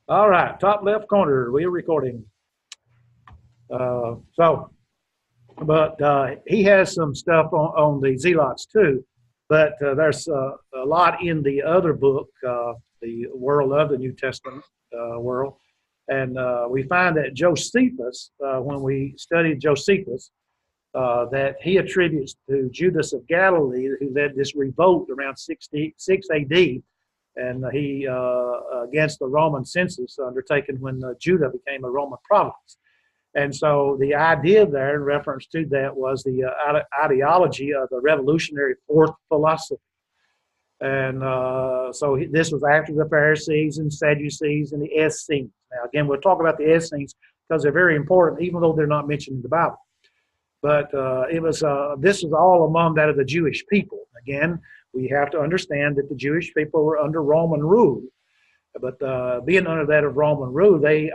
All right, top left corner, we're recording. So, but he has some stuff on the Zealots too. But there's a lot in the other book, the world of the New Testament world. And we find that Josephus, when we studied Josephus, that he attributes to Judas of Galilee, who led this revolt around 66 AD, and he against the Roman census undertaken when Judah became a Roman province. And so the idea there, in reference to that, was the ideology of the revolutionary fourth philosophy. And this was after the Pharisees and Sadducees and the Essenes. Now, again, we'll talk about the Essenes because they're very important, even though they're not mentioned in the Bible. But this was all among that of the Jewish people. Again, we have to understand that the Jewish people were under Roman rule. But being under that of Roman rule, they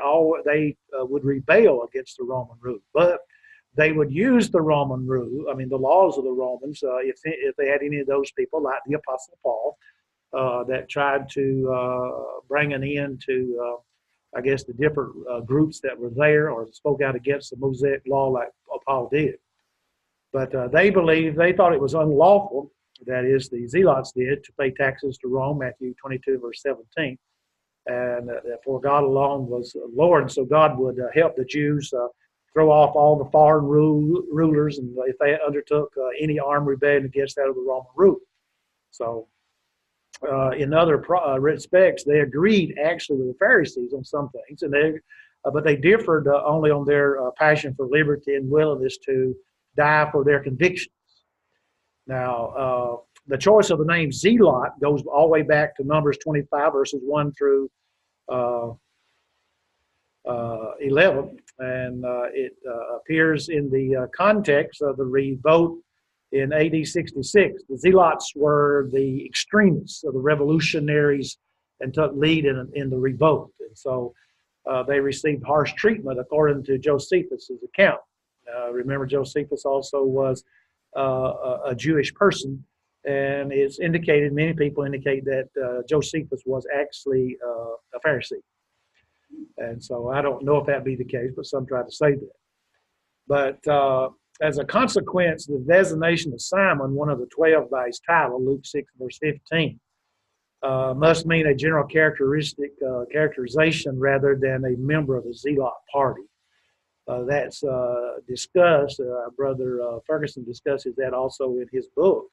would rebel against the Roman rule. But they would use the Roman rule, I mean, the laws of the Romans, if they had any of those people, like the Apostle Paul, that tried to bring an end to, I guess, the different groups that were there or spoke out against the Mosaic law like Paul did. But they thought it was unlawful, that is, the Zealots did, to pay taxes to Rome, Matthew 22, verse 17. And for God alone was Lord. And so God would help the Jews throw off all the foreign rulers, and if they undertook any armed rebellion against that of the Roman rule. So in other respects, they agreed actually with the Pharisees on some things, and but they differed only on their passion for liberty and willingness to die for their convictions. Now, the choice of the name Zealot goes all the way back to Numbers 25, verses 1 through 11, and it appears in the context of the revolt in AD 66. The Zealots were the extremists of the revolutionaries and took lead in the revolt. And so they received harsh treatment according to Josephus' account. Remember, Josephus also was a Jewish person, and it's indicated, many people indicate that Josephus was actually a Pharisee. And so I don't know if that be the case, but some try to say that. But as a consequence, the designation of Simon, one of the 12 by his title, Luke 6, verse 15, must mean a general characterization rather than a member of the Zealot party. That's discussed. Brother Ferguson discusses that also in his book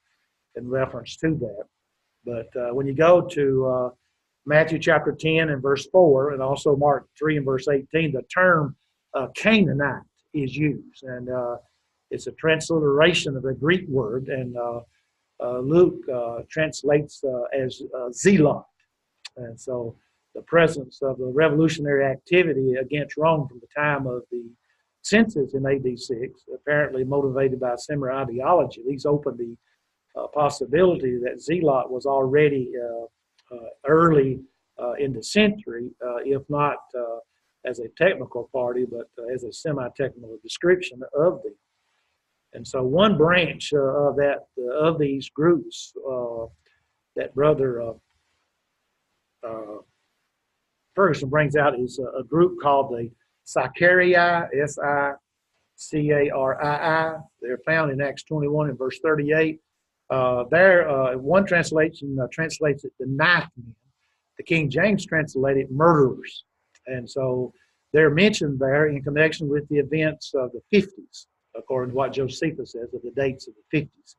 in reference to that. But when you go to Matthew chapter 10 and verse 4, and also Mark 3 and verse 18, the term Canaanite is used. And it's a transliteration of a Greek word, and Luke translates as zealot. And so the presence of the revolutionary activity against Rome from the time of the census in AD 6, apparently motivated by a similar ideology, these opened the possibility that Zealot was already early in the century, if not as a technical party, but as a semi-technical description of them. And so one branch of these groups that Brother Ferguson brings out is a group called the Sicarii, Sicarii. They're found in Acts 21 and verse 38. One translation translates it the knife men. The King James translated murderers. And so they're mentioned there in connection with the events of the 50s, according to what Josephus says of the dates of the 50s.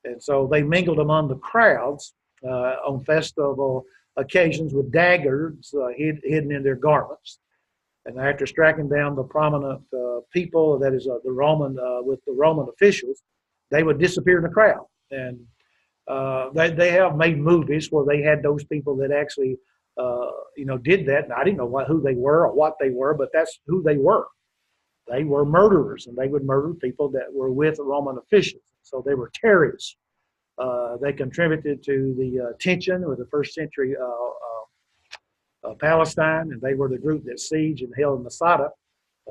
And so they mingled among the crowds on festival occasions with daggers hidden in their garments. And after striking down the prominent people, that is the Roman with the Roman officials, they would disappear in the crowd. And they have made movies where they had those people that actually did that. And I didn't know who they were or what they were, but that's who they were. They were murderers, and they would murder people that were with Roman officials. So they were terrorists. They contributed to the tension with the first century Palestine, and they were the group that sieged and held Masada,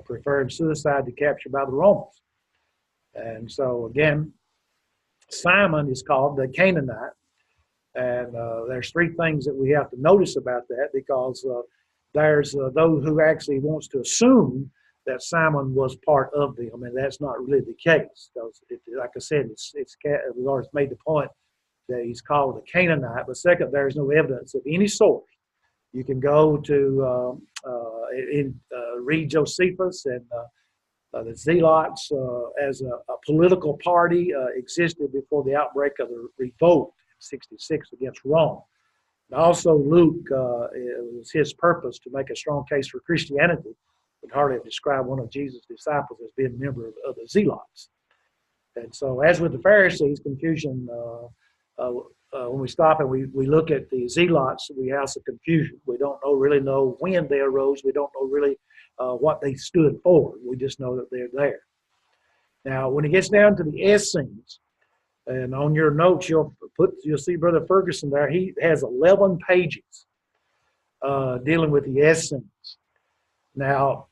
preferring suicide to capture by the Romans. And so again, Simon is called the Canaanite, and there's three things that we have to notice about that, because there's those who actually wants to assume that Simon was part of them, and that's not really the case. Because, like I said, we've already made the point that he's called a Canaanite. But second, there's no evidence of any sort. You can go to read Josephus and the Zealots as a political party existed before the outbreak of the revolt in 66 against Rome. And also, Luke, it was his purpose to make a strong case for Christianity. Would hardly have described one of Jesus' disciples as being a member of the Zealots. And so, as with the Pharisees, confusion, when we stop and we look at the Zealots, we have some confusion. We don't really know when they arose. We don't know really what they stood for. We just know that they're there. Now, when it gets down to the Essenes, and on your notes, you'll see Brother Ferguson there. He has 11 pages dealing with the Essenes. Now,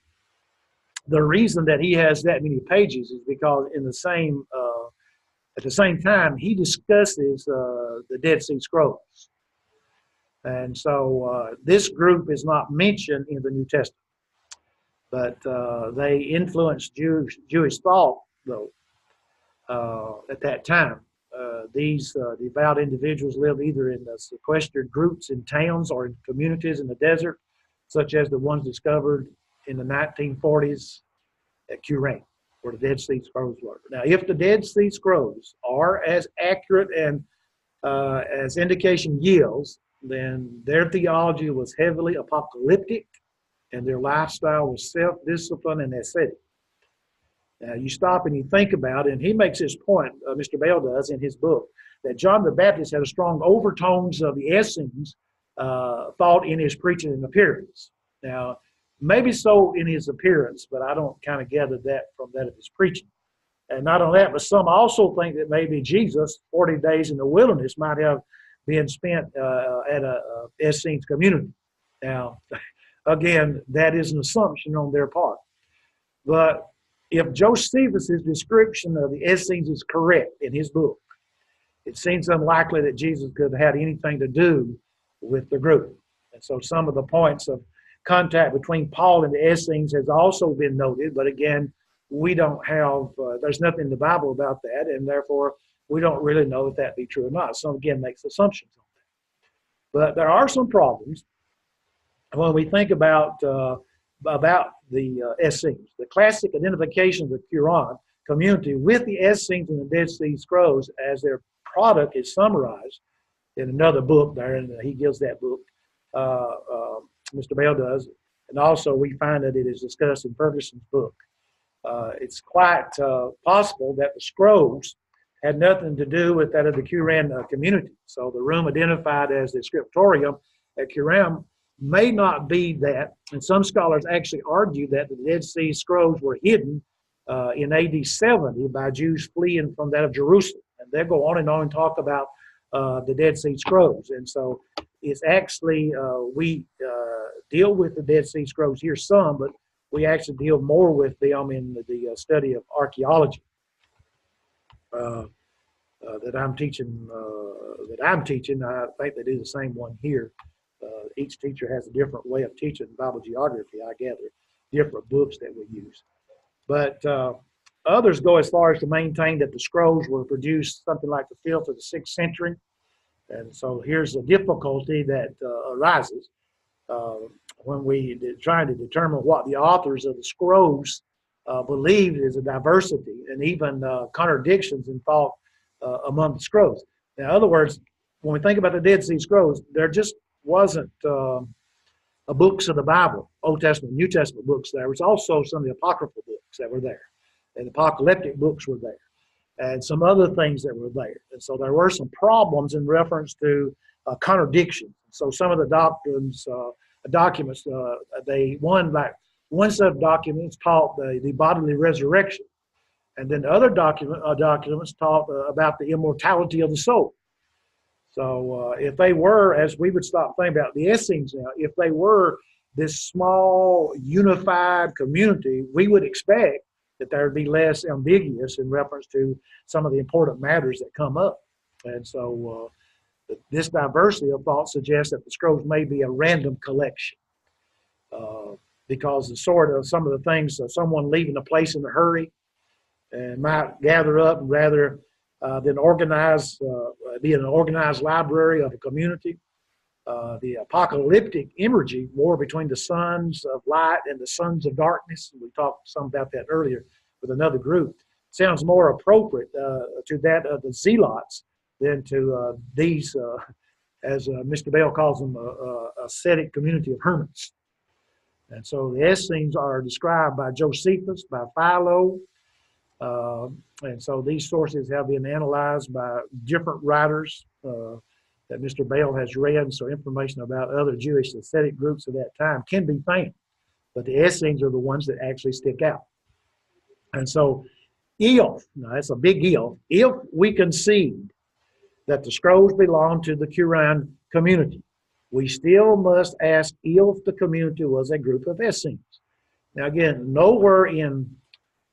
the reason that he has that many pages is because at the same time, he discusses the Dead Sea Scrolls. And so this group is not mentioned in the New Testament, but they influenced Jewish thought, though, at that time. These devout individuals lived either in sequestered groups in towns or in communities in the desert, such as the ones discovered in the 1940s at Qumran, where the Dead Sea Scrolls were. Now, if the Dead Sea Scrolls are as accurate and as indication yields, then their theology was heavily apocalyptic, and their lifestyle was self-discipline and ascetic. Now, you stop and you think about it, and he makes this point, Mr. Bell does in his book, that John the Baptist had a strong overtones of the Essenes thought in his preaching and appearance. Now, maybe so in his appearance, but I don't kind of gather that from that of his preaching. And not only that, but some also think that maybe Jesus, 40 days in the wilderness, might have been spent at a Essenes community. Now, again, that is an assumption on their part. But if Josephus' description of the Essenes is correct in his book, it seems unlikely that Jesus could have had anything to do with the group. And so some of the points of contact between Paul and the Essenes has also been noted, but again, we don't have, there's nothing in the Bible about that, and therefore we don't really know if that be true or not. So again, makes assumptions on that. But there are some problems when we think about the Essenes. The classic identification of the Qumran community with the Essenes and the Dead Sea Scrolls as their product is summarized in another book there, and he gives that book. Mr. Bell does, and also we find that it is discussed in Ferguson's book. It's quite possible that the scrolls had nothing to do with that of the Qumran community. So the room identified as the scriptorium at Qumran may not be that, and some scholars actually argue that the Dead Sea Scrolls were hidden in AD 70 by Jews fleeing from that of Jerusalem. And they go on and talk about the Dead Sea Scrolls. And so it's actually, we deal with the Dead Sea Scrolls here some, but we actually deal more with them in the study of archaeology that I'm teaching. I think they do the same one here. Each teacher has a different way of teaching Bible geography, I gather, different books that we use. But others go as far as to maintain that the scrolls were produced something like the 5th or the 6th century. And so here's the difficulty that arises when we trying to determine what the authors of the scrolls believed is a diversity and even contradictions in thought among the scrolls. In other words, when we think about the Dead Sea Scrolls, there just wasn't books of the Bible, Old Testament, New Testament books. There was also some of the apocryphal books that were there, and apocalyptic books were there, and some other things that were there. And so there were some problems in reference to contradictions. So some of the documents, one set of documents taught the bodily resurrection, and then other documents taught about the immortality of the soul. So if they were, as we would stop thinking about the Essenes now, if they were this small, unified community, we would expect that there would be less ambiguous in reference to some of the important matters that come up. And so this diversity of thought suggests that the scrolls may be a random collection. because the sort of some of the things, someone leaving a place in a hurry and might gather up and rather than organize, be an organized library of a community. The apocalyptic imagery, war between the sons of light and the sons of darkness. We talked some about that earlier with another group. Sounds more appropriate to that of the zealots than to these, as Mr. Bell calls them, ascetic community of hermits. And so the Essenes are described by Josephus, by Philo, and so these sources have been analyzed by different writers that Mr. Bale has read, so information about other Jewish ascetic groups of that time can be found. But the Essenes are the ones that actually stick out. And so if, now that's a big if we concede that the scrolls belong to the Qumran community, we still must ask if the community was a group of Essenes. Now again, nowhere in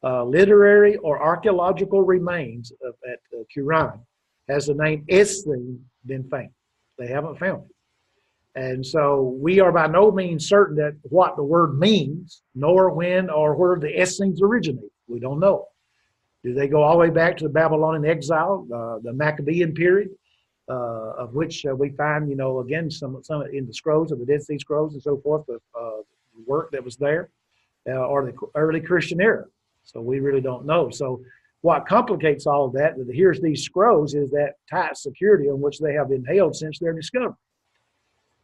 literary or archaeological remains at Qumran has the name Essene been found. They haven't found it. And so we are by no means certain that what the word means, nor when or where the Essenes originate. We don't know. Do they go all the way back to the Babylonian exile, the Maccabean period, of which we find, again, some in the scrolls of the Dead Sea Scrolls and so forth, the work that was there, or the early Christian era. So we really don't know. So what complicates all of that, here's these scrolls, is that tight security on which they have been held since their discovery.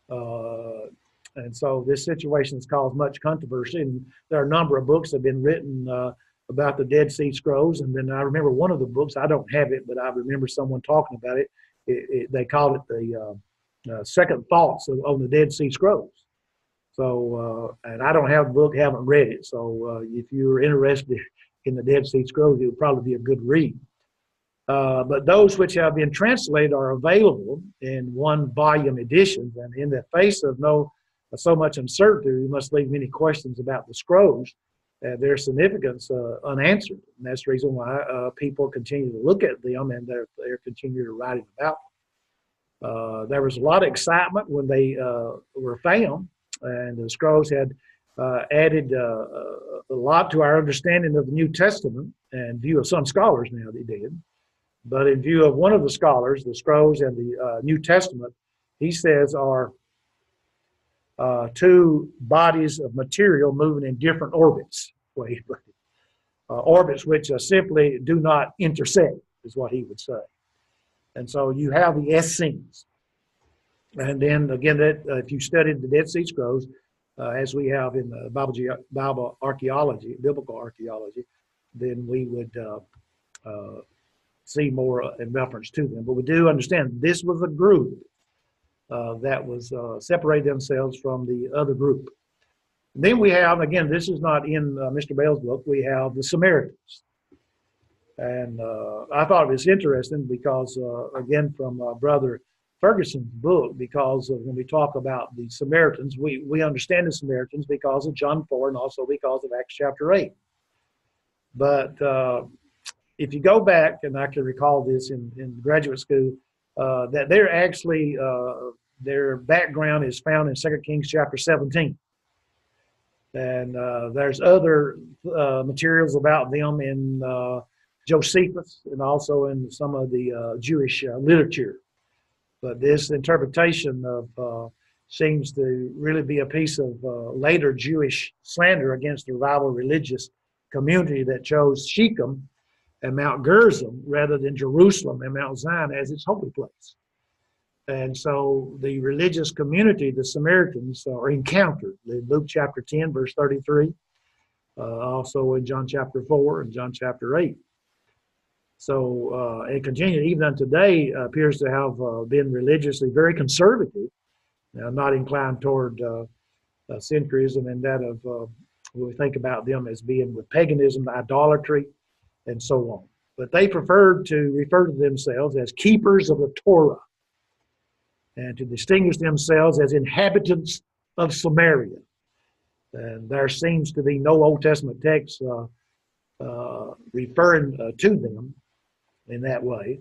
And so this situation has caused much controversy, and there are a number of books that have been written about the Dead Sea Scrolls. And then I remember one of the books, I don't have it, but I remember someone talking about it. They called it the Second Thoughts on the Dead Sea Scrolls. So, and I don't have the book, haven't read it. So if you're interested in the Dead Sea Scrolls, it would probably be a good read. But those which have been translated are available in one-volume editions, and in the face of so much uncertainty, we must leave many questions about the scrolls, their significance unanswered. And that's the reason why people continue to look at them, and they're continuing to write about them. There was a lot of excitement when they were found, and the scrolls had added a lot to our understanding of the New Testament, and view of some scholars now they did. But in view of one of the scholars, the scrolls and the New Testament, he says, are two bodies of material moving in different orbits. Orbits which simply do not intersect, is what he would say. And so you have the Essenes. And then again, if you studied the Dead Sea Scrolls, as we have in the Bible archaeology, biblical archaeology, then we would see more in reference to them. But we do understand this was a group that was separated themselves from the other group. And then we have, again, this is not in Mr. Bale's book, we have the Samaritans. And I thought it was interesting because, again, from Brother Ferguson's book, because when we talk about the Samaritans, we understand the Samaritans because of John 4 and also because of Acts chapter 8. But if you go back, and I can recall this in graduate school, that they're actually, their background is found in 2 Kings chapter 17. And there's other materials about them in Josephus and also in some of the Jewish literature. But this interpretation of seems to really be a piece of later Jewish slander against the rival religious community that chose Shechem and Mount Gerizim rather than Jerusalem and Mount Zion as its holy place. And so the religious community, the Samaritans, are encountered in Luke chapter 10, verse 33, also in John chapter 4 and John chapter 8. So it continued even unto today, appears to have been religiously very conservative, not inclined toward syncretism and that of, we think about them as being with paganism, idolatry, and so on. But they preferred to refer to themselves as keepers of the Torah and to distinguish themselves as inhabitants of Samaria. And there seems to be no Old Testament text referring to them in that way.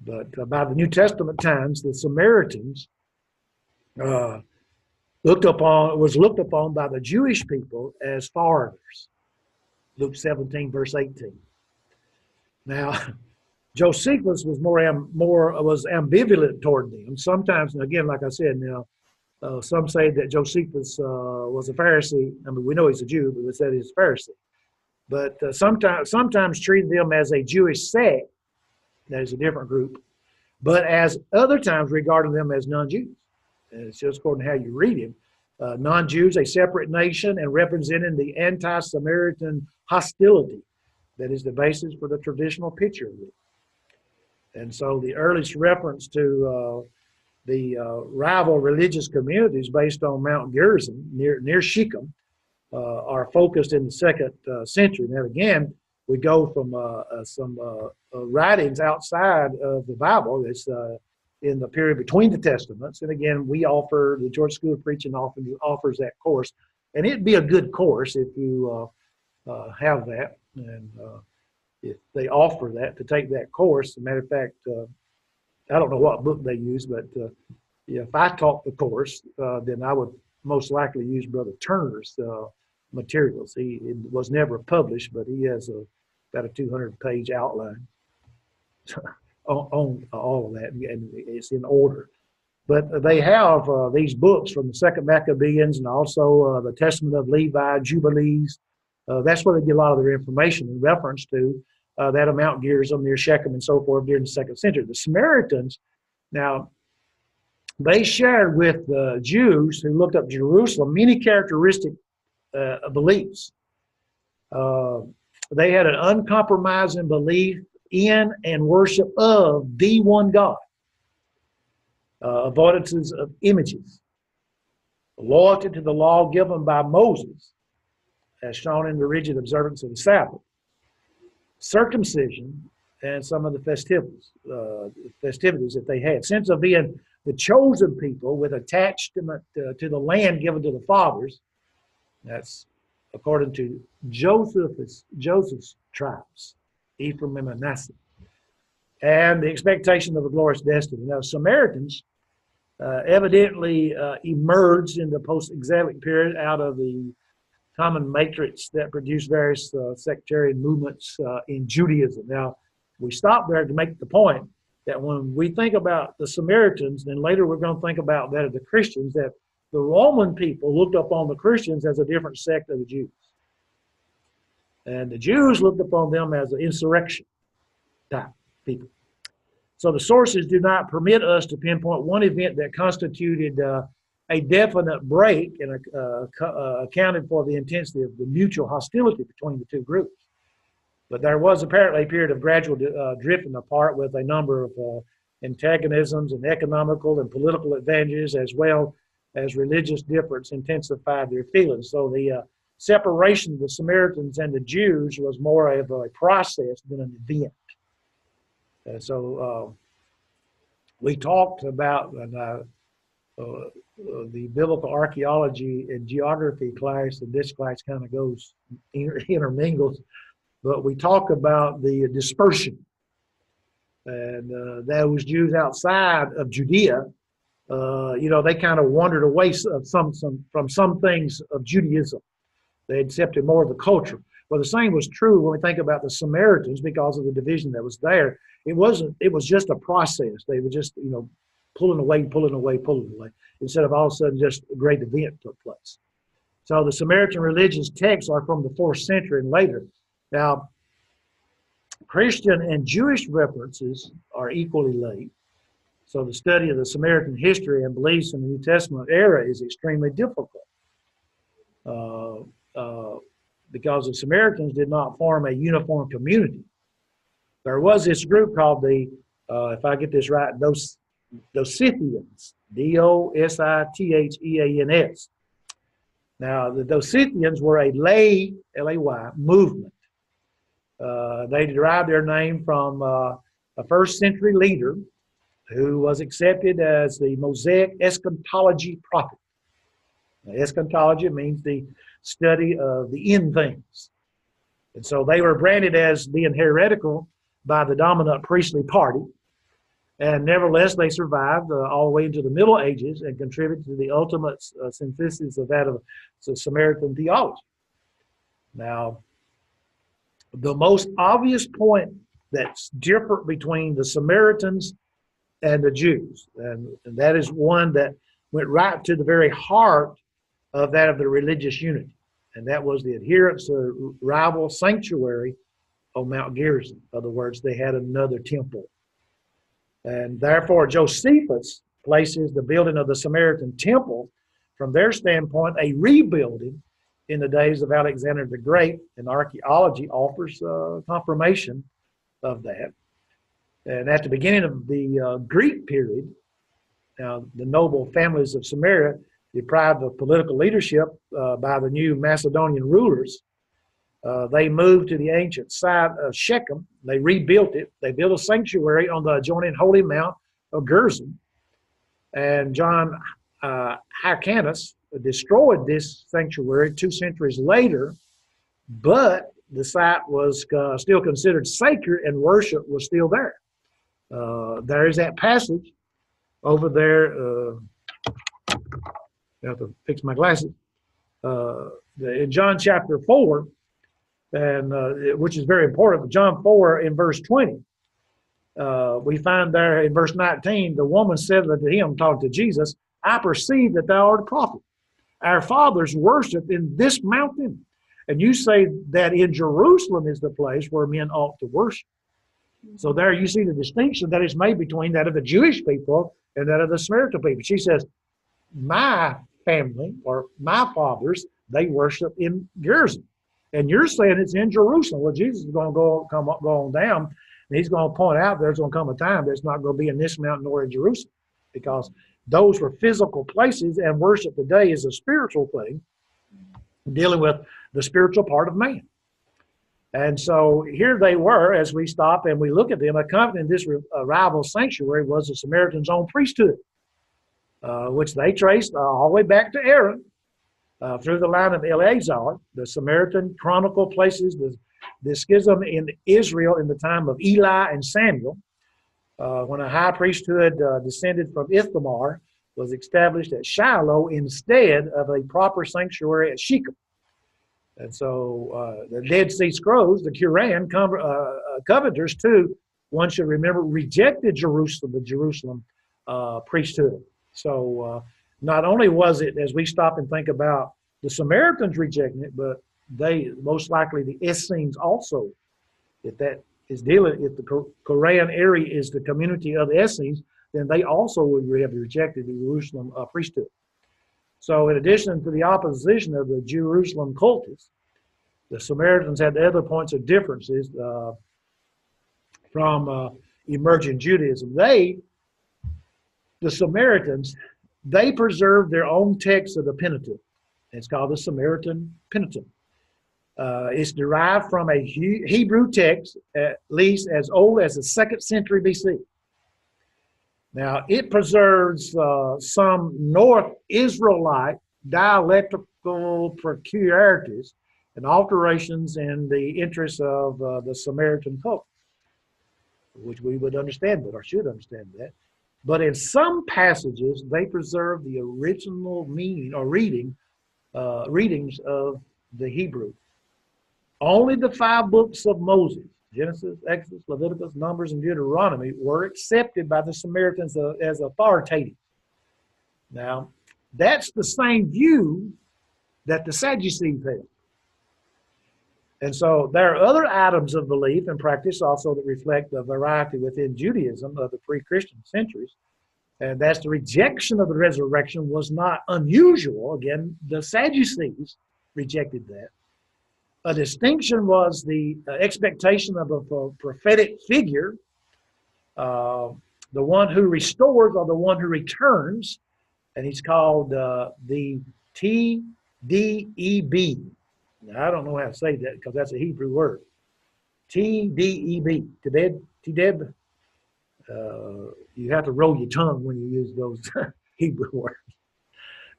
But by the New Testament times, the Samaritans, the was looked upon by the Jewish people as foreigners. Luke 17, verse 18. Now, Josephus was was ambivalent toward them. Sometimes, and again, like I said, now some say that Josephus was a Pharisee. I mean, we know he's a Jew, but we said he's a Pharisee. But sometimes treated them as a Jewish sect, that is a different group, but as other times regarded them as non-Jews. And it's just according to how you read him. Non-Jews, a separate nation, and representing the anti-Samaritan hostility that is the basis for the traditional picture of it. And so the earliest reference to the rival religious communities based on Mount Gerizim near Shechem are focused in the 2nd century. Now again, we go from some writings outside of the Bible. It's in the period between the Testaments. And again, the Georgia School of Preaching often offers that course. And it'd be a good course if you have that. And if they offer that, to take that course. As a matter of fact, I don't know what book they use, but if I taught the course, then I would most likely use Brother Turner's materials. It was never published, but he has about a 200-page outline on all of that, and it's in order. But they have these books from the 2nd Maccabees and also the Testament of Levi, Jubilees. That's where they get a lot of their information in reference to that of Mount Gerizim near Shechem and so forth during the 2nd century. The Samaritans, now, they shared with the Jews who looked up Jerusalem many characteristic beliefs. They had an uncompromising belief in and worship of the one God, avoidances of images, loyalty to the law given by Moses, as shown in the rigid observance of the Sabbath, circumcision, and some of the festivities that they had. Sense of being the chosen people with attachment to the land given to the fathers. That's according to Joseph's tribes, Ephraim and Manasseh. And the expectation of a glorious destiny. Now, Samaritans evidently emerged in the post-exilic period out of the common matrix that produced various sectarian movements in Judaism. Now, we stop there to make the point that when we think about the Samaritans, then later we're going to think about that of the Christians, that the Roman people looked upon the Christians as a different sect of the Jews. And the Jews looked upon them as an insurrection type people. So the sources do not permit us to pinpoint one event that constituted a definite break and accounted for the intensity of the mutual hostility between the two groups. But there was apparently a period of gradual drifting apart with a number of antagonisms and economical and political advantages, as well as religious difference intensified their feelings. So the separation of the Samaritans and the Jews was more of a process than an event. So we talked about the biblical archaeology and geography class, and this class kind of goes intermingles, but we talk about the dispersion. And those Jews outside of Judea, they kind of wandered away from some things of Judaism. They accepted more of the culture. Well, the same was true when we think about the Samaritans because of the division that was there. It was just a process. They were just, pulling away, instead of all of a sudden just a great event took place. So the Samaritan religious texts are from the 4th century and later. Now, Christian and Jewish references are equally late. So the study of the Samaritan history and beliefs in the New Testament era is extremely difficult. Because the Samaritans did not form a uniform community. There was this group called the, if I get this right, Dosithians, Dosithaeans. Now, the Dosithians were a lay, L-A-Y, movement. They derived their name from a 1st century leader who was accepted as the Mosaic eschatology prophet. Now, eschatology means the study of the end things. And so they were branded as being heretical by the dominant priestly party. And nevertheless, they survived all the way into the Middle Ages and contributed to the ultimate synthesis of that of Samaritan theology. Now, the most obvious point that's different between the Samaritans and the Jews, and that is one that went right to the very heart of that of the religious unity, and that was the adherence to rival sanctuary on Mount Gerizim. In other words, they had another temple. And therefore, Josephus places the building of the Samaritan temple, from their standpoint, a rebuilding in the days of Alexander the Great, and archaeology offers confirmation of that. And at the beginning of the Greek period, now the noble families of Samaria, deprived of political leadership by the new Macedonian rulers, they moved to the ancient site of Shechem. They rebuilt it. They built a sanctuary on the adjoining holy mount of Gerizim. And John Hyrcanus destroyed this sanctuary 2 centuries later, but the site was still considered sacred and worship was still there. There is that passage over there. I have to fix my glasses. In John chapter 4, and which is very important. John 4 in verse 20, we find there in verse 19, the woman said unto him, talking to Jesus, I perceive that thou art a prophet. Our fathers worship in this mountain, and you say that in Jerusalem is the place where men ought to worship. So there you see the distinction that is made between that of the Jewish people and that of the Samaritan people. She says, my family or my fathers, they worship in Gerizim. And you're saying it's in Jerusalem. Well, Jesus is going to go on down, and he's going to point out there's going to come a time that's not going to be in this mountain nor in Jerusalem, because those were physical places, and worship today is a spiritual thing, dealing with the spiritual part of man. And so here they were, as we stop and we look at them, accompanying this rival sanctuary was the Samaritan's own priesthood, which they traced all the way back to Aaron, through the line of Eleazar. The Samaritan Chronicle places the schism in Israel in the time of Eli and Samuel, when a high priesthood descended from Ithamar was established at Shiloh instead of a proper sanctuary at Shechem. And so the Dead Sea Scrolls, the Quran, covenanters too, one should remember, rejected Jerusalem, the Jerusalem priesthood. So not only was it, as we stop and think about the Samaritans rejecting it, but they, most likely the Essenes also, if that is dealing, if the Quran area is the community of the Essenes, then they also would have rejected the Jerusalem priesthood. So in addition to the opposition of the Jerusalem cultists, the Samaritans had other points of differences from emerging Judaism. The Samaritans, they preserved their own text of the Pentateuch. It's called the Samaritan Pentateuch. It's derived from a Hebrew text, at least as old as the 2nd century BC. Now, it preserves some North Israelite dialectical peculiarities and alterations in the interests of the Samaritan culture, which we would understand that, or should understand that. But in some passages, they preserve the original meaning or readings of the Hebrew. Only the 5 books of Moses, Genesis, Exodus, Leviticus, Numbers, and Deuteronomy, were accepted by the Samaritans as authoritative. Now, that's the same view that the Sadducees had. And so there are other items of belief and practice also that reflect the variety within Judaism of the pre-Christian centuries. And that's the rejection of the resurrection was not unusual. Again, the Sadducees rejected that. A distinction was the expectation of a prophetic figure, the one who restores or the one who returns, and he's called the T-D-E-B. Now, I don't know how to say that because that's a Hebrew word. T-D-E-B. Tideb. You have to roll your tongue when you use those Hebrew words.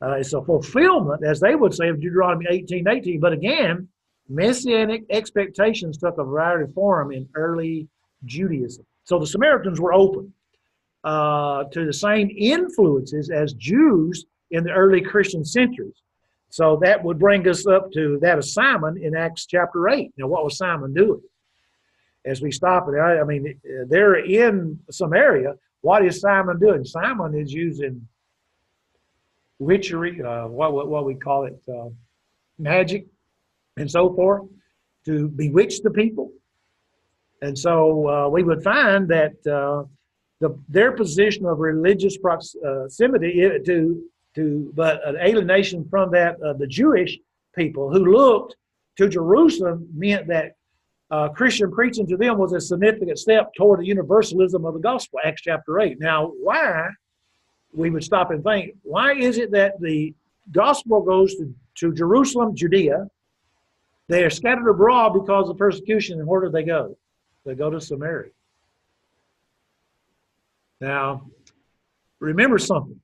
It's a fulfillment, as they would say, of Deuteronomy 18:18. But again, messianic expectations took a variety of form in early Judaism. So the Samaritans were open. to the same influences as Jews in the early Christian centuries. So that would bring us up to that of Simon in Acts chapter 8. Now, what was Simon doing? As we stop it, I mean, they're in Samaria. What is Simon doing? Simon is using witchery, what we call it, magic, and so forth, to bewitch the people. And so we would find that their position of religious proximity but an alienation from that of the Jewish people who looked to Jerusalem meant that Christian preaching to them was a significant step toward the universalism of the gospel, Acts chapter 8. Now, why, we would stop and think, why is it that the gospel goes to Jerusalem, Judea? They are scattered abroad because of persecution, and where do they go? They go to Samaria. Now, remember something.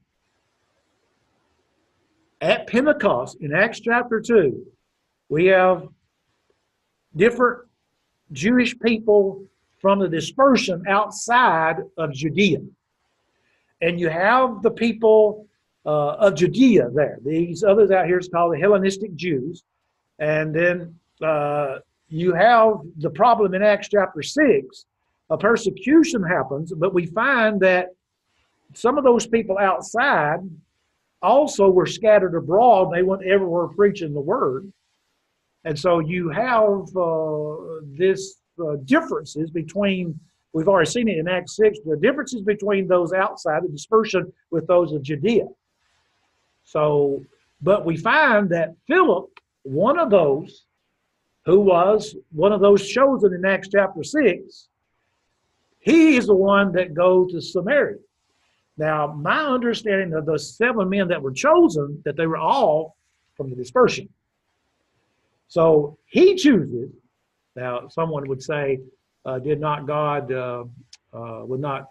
At Pentecost, in Acts chapter 2, we have different Jewish people from the dispersion outside of Judea. And you have the people of Judea there. These others out here is called the Hellenistic Jews. And then you have the problem in Acts chapter 6. A persecution happens, but we find that some of those people outside also were scattered abroad. They went everywhere preaching the word. And so you have this differences between, we've already seen it in Acts 6, the differences between those outside, the dispersion with those of Judea. So, but we find that Philip, one of those, who was one of those chosen in Acts chapter 6, he is the one that goes to Samaria. Now, my understanding of the 7 men that were chosen, that they were all from the dispersion. So he chooses. Now, someone would say, did not God, would not,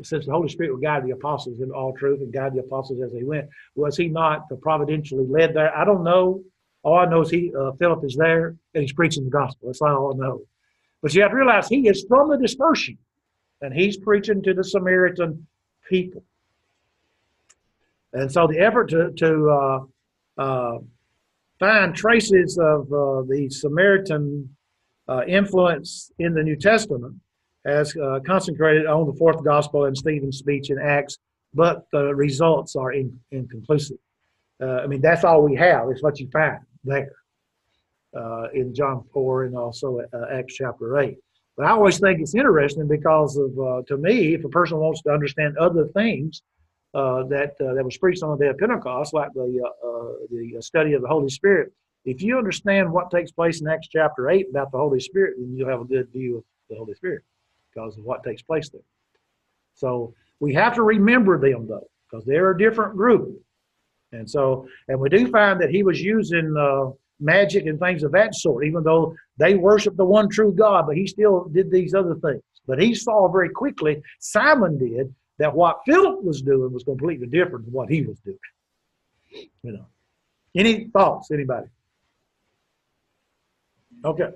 since the Holy Spirit would guide the apostles in all truth and guide the apostles as they went, was he not providentially led there? I don't know. All I know is Philip is there and he's preaching the gospel. That's all I know. But you have to realize he is from the dispersion and he's preaching to the Samaritan people. And so the effort to find traces of the Samaritan influence in the New Testament has concentrated on the fourth gospel and Stephen's speech in Acts, but the results are inconclusive. I mean, that's all we have is what you find there in John 4 and also Acts chapter 8. But I always think it's interesting because of, to me, if a person wants to understand other things that was preached on the day of Pentecost, like the study of the Holy Spirit, if you understand what takes place in Acts chapter 8 about the Holy Spirit, then you'll have a good view of the Holy Spirit because of what takes place there. So we have to remember them, though, because they're a different group. And so, and we do find that he was using magic and things of that sort, even though they worship the one true God, but he still did these other things. But he saw very quickly, Simon did, that what Philip was doing was completely different than what he was doing. You know. Any thoughts, anybody? Okay.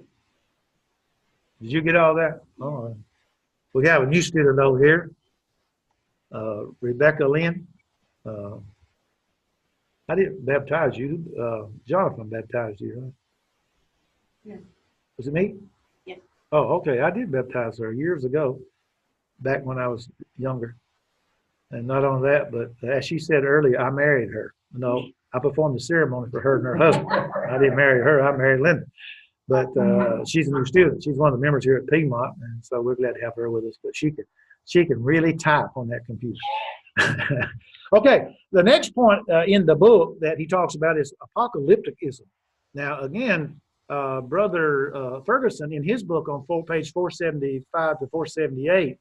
Did you get all that? All right. We have a new student over here, Rebecca Lynn. I didn't baptize you. Jonathan baptized you, right? Yeah. Was it me? Yeah. Oh, okay. I did baptize her years ago, back when I was younger. And not only that, but as she said earlier, I married her. No, I performed the ceremony for her and her husband. I didn't marry her. I married Linda. But she's a new student. She's one of the members here at Piedmont, and so we're glad to have her with us. But she can really type on that computer. Okay, the next point in the book that he talks about is apocalypticism. Now, again, Brother Ferguson, in his book on page 475 to 478,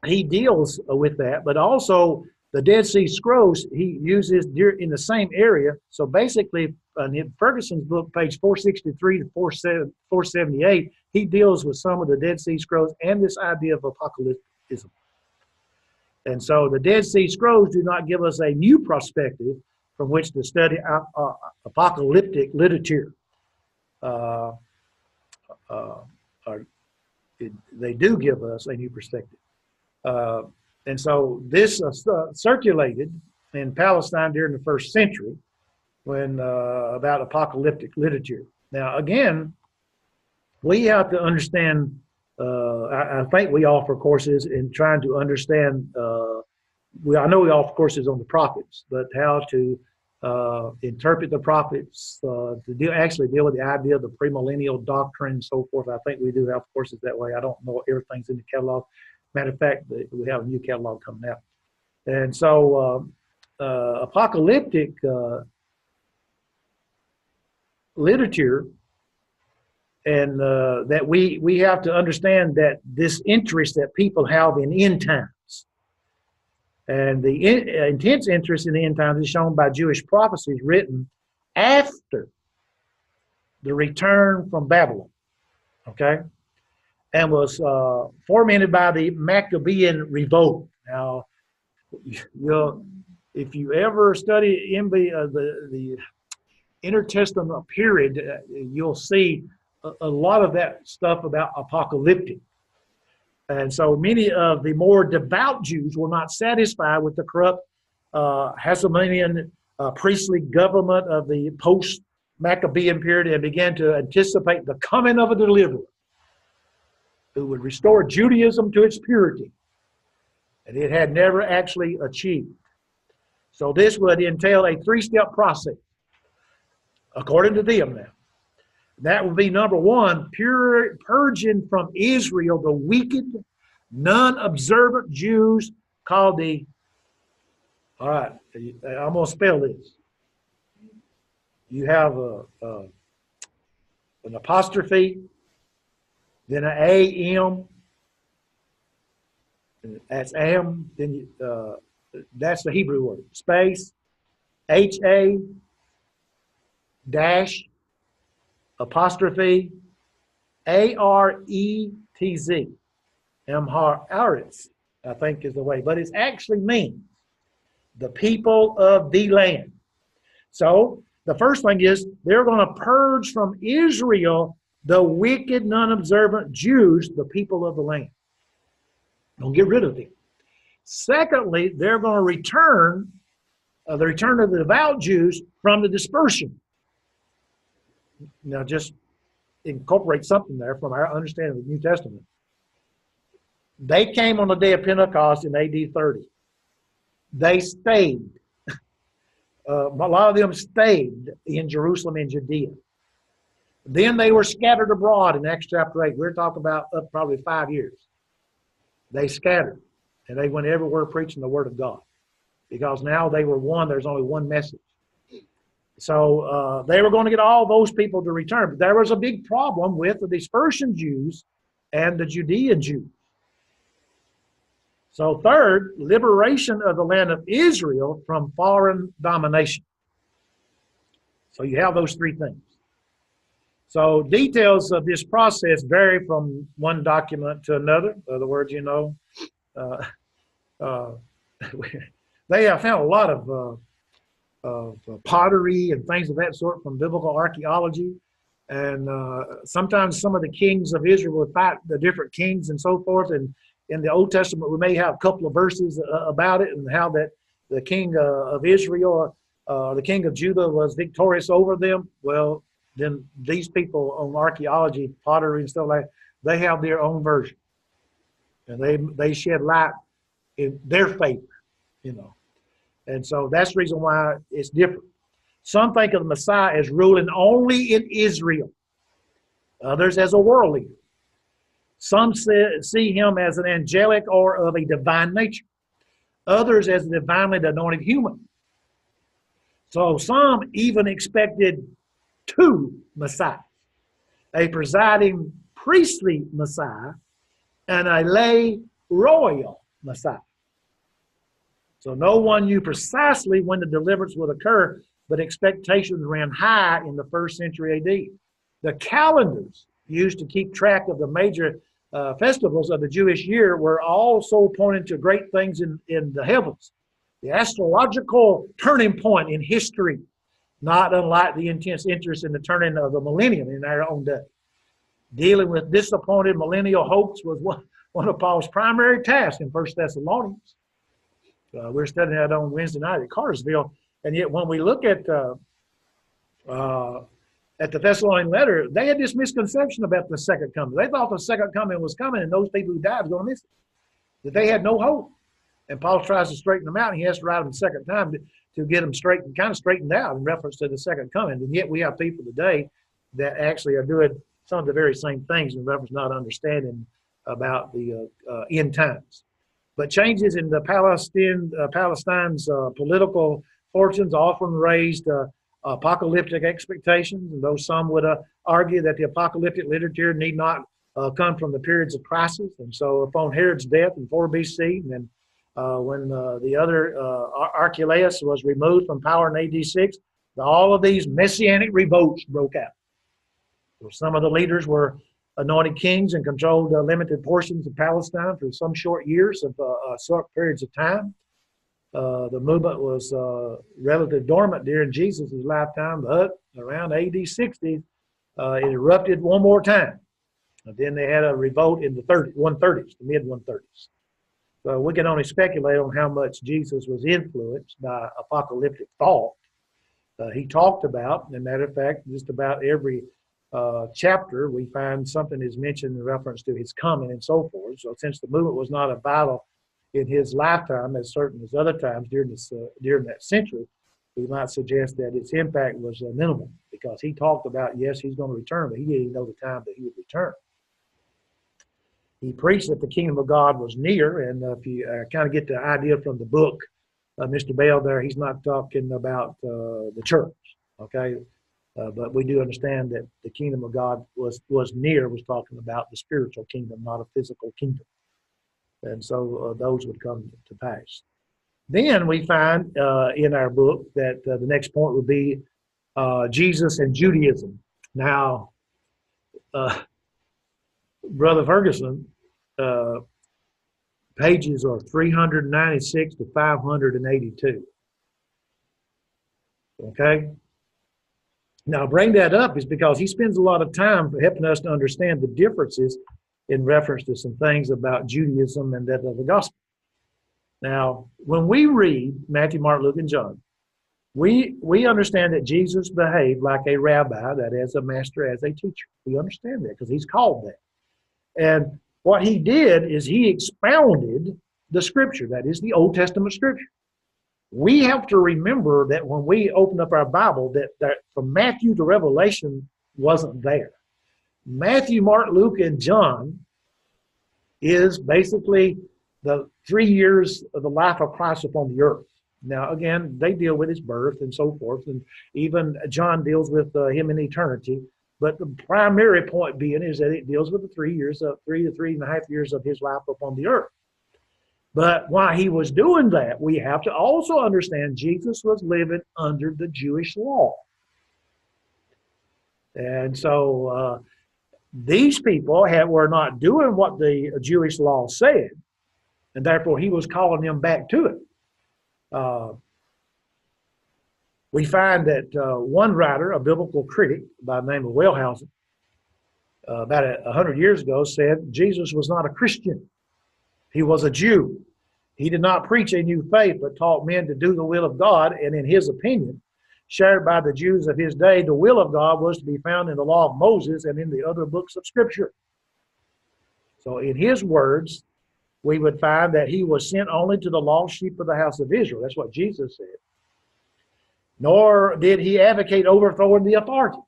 he deals with that, but also the Dead Sea Scrolls he uses in the same area. So basically, in Ferguson's book, page 463 to 478, he deals with some of the Dead Sea Scrolls and this idea of apocalypticism. And so the Dead Sea Scrolls do not give us a new perspective from which to study apocalyptic literature. they do give us a new perspective. And so this circulated in Palestine during the first century when about apocalyptic literature. Now, again, we have to understand, I think we offer courses in trying to understand, I know we offer courses on the prophets, but how to interpret the prophets, to actually deal with the idea of the premillennial doctrine and so forth. I think we do have courses that way. I don't know everything's in the catalog. Matter of fact, we have a new catalog coming out. And so apocalyptic literature, and that we have to understand that this interest that people have in end times, and the intense interest in the end times is shown by Jewish prophecies written after the return from Babylon, okay, and was fomented by the Maccabean revolt. Now, if you ever study the intertestamental period, you'll see a lot of that stuff about apocalyptic. And so many of the more devout Jews were not satisfied with the corrupt Hasmonean priestly government of the post-Maccabean period and began to anticipate the coming of a deliverer who would restore Judaism to its purity. And it had never actually achieved. So this would entail a three-step process, according to them now. That would be number one, purging from Israel the wicked, non-observant Jews called all right, I'm going to spell this. You have an apostrophe, then an A-M, that's am, then that's the Hebrew word, space, H-A, dash, apostrophe, A-R-E-T-Z. Amharitz, I think is the way. But it actually means the people of the land. So the first thing is they're going to purge from Israel the wicked, non-observant Jews, the people of the land. Don't get rid of them. Secondly, they're going to return, the return of the devout Jews from the dispersion. Now, just incorporate something there from our understanding of the New Testament. They came on the day of Pentecost in AD 30. They stayed. A lot of them stayed in Jerusalem and Judea. Then they were scattered abroad in Acts chapter 8. We're talking about up probably 5 years. They scattered, and they went everywhere preaching the word of God. Because now they were one, there's only one message. So they were going to get all those people to return. But there was a big problem with the dispersion Jews and the Judean Jews. So third, liberation of the land of Israel from foreign domination. So you have those three things. So details of this process vary from one document to another. In other words, they have found a lot of pottery and things of that sort from biblical archaeology. And sometimes some of the kings of Israel would fight the different kings and so forth. And in the Old Testament, we may have a couple of verses about it and how that the king of Israel, the king of Judah was victorious over them. Well, then these people on archaeology, pottery and stuff like that, they have their own version. And they shed light in their favor, And so that's the reason why it's different. Some think of the Messiah as ruling only in Israel. Others as a world leader. Some see him as an angelic or of a divine nature. Others as a divinely anointed human. So some even expected two Messiahs. A presiding priestly Messiah and a lay royal Messiah. So no one knew precisely when the deliverance would occur, but expectations ran high in the first century AD. The calendars used to keep track of the major festivals of the Jewish year were also pointing to great things in the heavens. The astrological turning point in history, not unlike the intense interest in the turning of the millennium in our own day. Dealing with disappointed millennial hopes was one of Paul's primary tasks in 1 Thessalonians. We're studying that on Wednesday night at Cartersville. And yet when we look at the Thessalonian letter, they had this misconception about the second coming. They thought the second coming was coming and those people who died were going to miss it. That they had no hope. And Paul tries to straighten them out, and he has to write them a second time to get them kind of straightened out in reference to the second coming. And yet we have people today that actually are doing some of the very same things in reference to not understanding about the end times. But changes in the Palestine's political fortunes often raised apocalyptic expectations, and though some would argue that the apocalyptic literature need not come from the periods of crisis. And so upon Herod's death in 4 BC, and then when the other Archelaus was removed from power in AD 6, all of these messianic revolts broke out. So some of the leaders were anointed kings and controlled limited portions of Palestine for some short years of short periods of time. The movement was relatively dormant during Jesus' lifetime, but around AD 60, it erupted one more time. And then they had a revolt in the 130s, the mid-130s. So we can only speculate on how much Jesus was influenced by apocalyptic thought. He talked about, as a matter of fact, just about every chapter, we find something is mentioned in reference to his coming and so forth. So since the movement was not a battle in his lifetime, as certain as other times during that century, we might suggest that its impact was minimal, because he talked about, yes, he's going to return, but he didn't know the time that he would return. He preached that the kingdom of God was near, and if you kind of get the idea from the book, Mr. Bell there, he's not talking about the church, okay? But we do understand that the kingdom of God was near, was talking about the spiritual kingdom, not a physical kingdom. And so those would come to pass. Then we find in our book that the next point would be Jesus and Judaism. Now, Brother Ferguson, pages are 396 to 582. Okay? Now, bring that up is because he spends a lot of time helping us to understand the differences in reference to some things about Judaism and that of the gospel. Now, when we read Matthew, Mark, Luke, and John, we understand that Jesus behaved like a rabbi, that is, a master, as a teacher. We understand that because he's called that. And what he did is he expounded the scripture, that is the Old Testament scripture. We have to remember that when we open up our Bible, that from Matthew to Revelation wasn't there. Matthew, Mark, Luke, and John is basically the 3 years of the life of Christ upon the earth. Now, again, they deal with his birth and so forth, and even John deals with him in eternity. But the primary point being is that it deals with the 3 to 3.5 years of his life upon the earth. But while he was doing that, we have to also understand Jesus was living under the Jewish law. And so these people were not doing what the Jewish law said, and therefore he was calling them back to it. We find that one writer, a biblical critic by the name of Wellhausen, about 100 years ago said Jesus was not a Christian. He was a Jew. He did not preach a new faith, but taught men to do the will of God. And in his opinion, shared by the Jews of his day, the will of God was to be found in the law of Moses and in the other books of Scripture. So in his words, we would find that he was sent only to the lost sheep of the house of Israel. That's what Jesus said. Nor did he advocate overthrowing the authorities.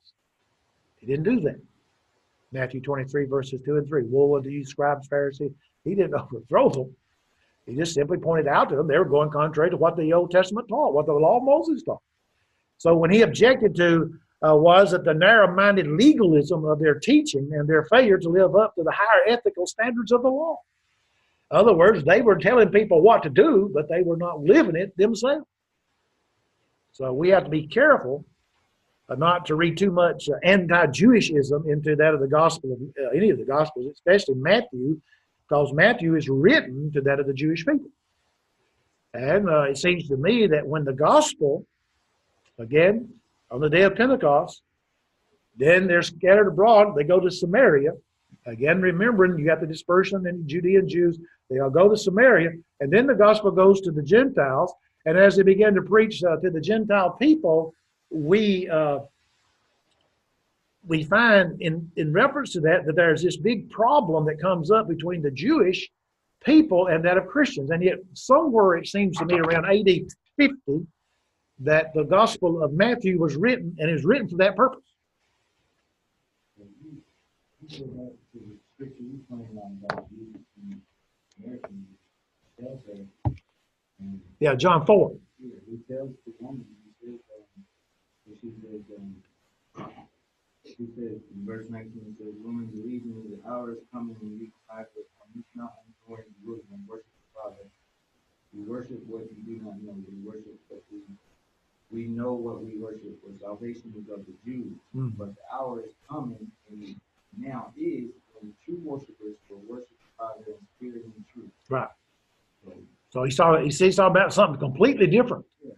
He didn't do that. Matthew 23, verses 2 and 3. Woe unto you, scribes, Pharisees. He didn't overthrow them. He just simply pointed out to them they were going contrary to what the Old Testament taught, what the law of Moses taught. So when he objected to was that the narrow-minded legalism of their teaching and their failure to live up to the higher ethical standards of the law. In other words, they were telling people what to do, but they were not living it themselves. So we have to be careful not to read too much anti-Jewishism into that of the gospel, any of the gospels, especially Matthew, because Matthew is written to that of the Jewish people. And it seems to me that when the gospel, again, on the day of Pentecost, Then they're scattered abroad. They go to Samaria. Again, remembering you got the dispersion in Judean Jews. They all go to Samaria. And then the gospel goes to the Gentiles. And as they begin to preach to the Gentile people, we find in reference to that there's this big problem that comes up between the Jewish people and that of Christians. And yet somewhere it seems to me around AD 50 that the Gospel of Matthew was written, and it was written for that purpose. Yeah, John 4. He tells the woman, he says in verse 19, he says, "Woman, believe me, the hour is coming when you cry for this mountain nor in Jerusalem, worship the Father. We worship what you do not know. We worship what we know what we worship, for salvation is of the Jews. But the hour is coming, and now is, when true worshipers will worship the Father in spirit and truth." Right. So he's talking about something completely different. Yeah.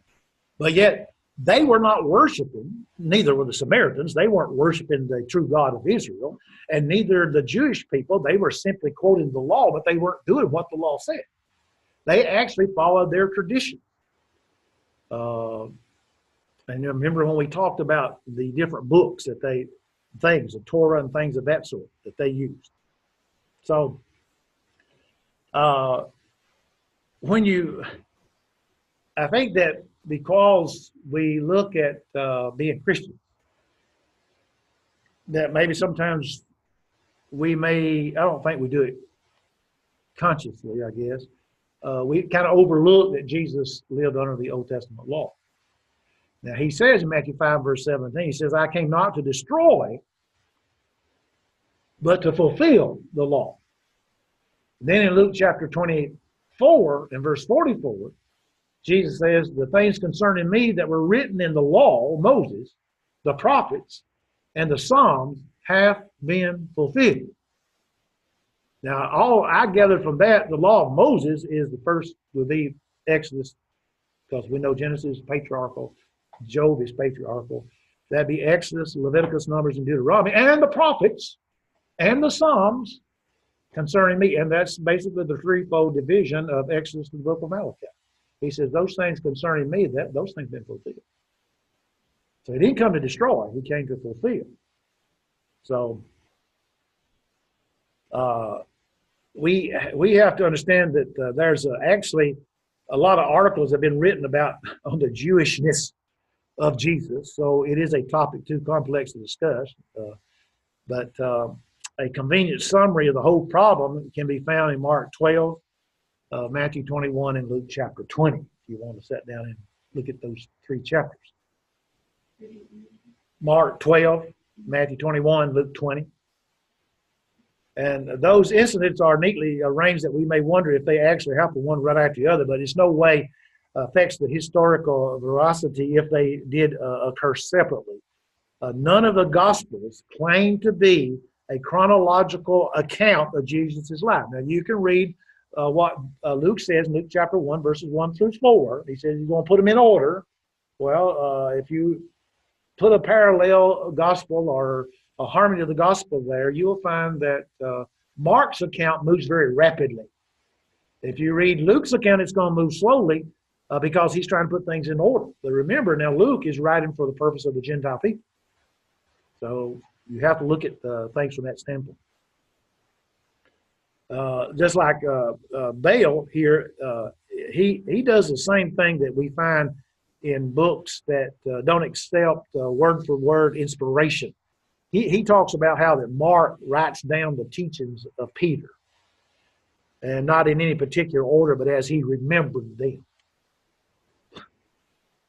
But yet they were not worshiping, neither were the Samaritans. They weren't worshiping the true God of Israel, and neither the Jewish people. They were simply quoting the law, but they weren't doing what the law said. They actually followed their tradition. And remember when we talked about the different books that the Torah and things of that sort that they used. So I think that because we look at being Christian, that maybe sometimes I don't think we do it consciously, I guess. We kind of overlook that Jesus lived under the Old Testament law. Now, he says in Matthew 5, verse 17, he says, "I came not to destroy, but to fulfill the law." Then in Luke chapter 24 and verse 44, Jesus says, "The things concerning me that were written in the law, Moses, the prophets, and the Psalms have been fulfilled." Now, all I gathered from that, the law of Moses is the first would be Exodus, because we know Genesis is patriarchal, Job is patriarchal. That'd be Exodus, Leviticus, Numbers, and Deuteronomy, and the prophets and the Psalms concerning me. And that's basically the threefold division of Exodus to the book of Malachi. He says, those things concerning me, those things have been fulfilled. So he didn't come to destroy, he came to fulfill. So we have to understand that there's actually a lot of articles have been written about on the Jewishness of Jesus. So it is a topic too complex to discuss. But a convenient summary of the whole problem can be found in Mark 12, Matthew 21, and Luke chapter 20, if you want to sit down and look at those three chapters. Mark 12, Matthew 21, Luke 20. And those incidents are neatly arranged that we may wonder if they actually happen one right after the other, but it's no way affects the historical veracity if they did occur separately. None of the Gospels claim to be a chronological account of Jesus' life. Now, you can read what Luke says in Luke chapter 1, verses 1 through 4. He says he's going to put them in order. Well, if you put a parallel gospel or a harmony of the gospel there, you will find that Mark's account moves very rapidly. If you read Luke's account, it's going to move slowly because he's trying to put things in order. But remember, now Luke is writing for the purpose of the Gentile people. So you have to look at things from that standpoint. Just like Bale here, he does the same thing that we find in books that don't accept word for word inspiration. He talks about how that Mark writes down the teachings of Peter, and not in any particular order, but as he remembered them.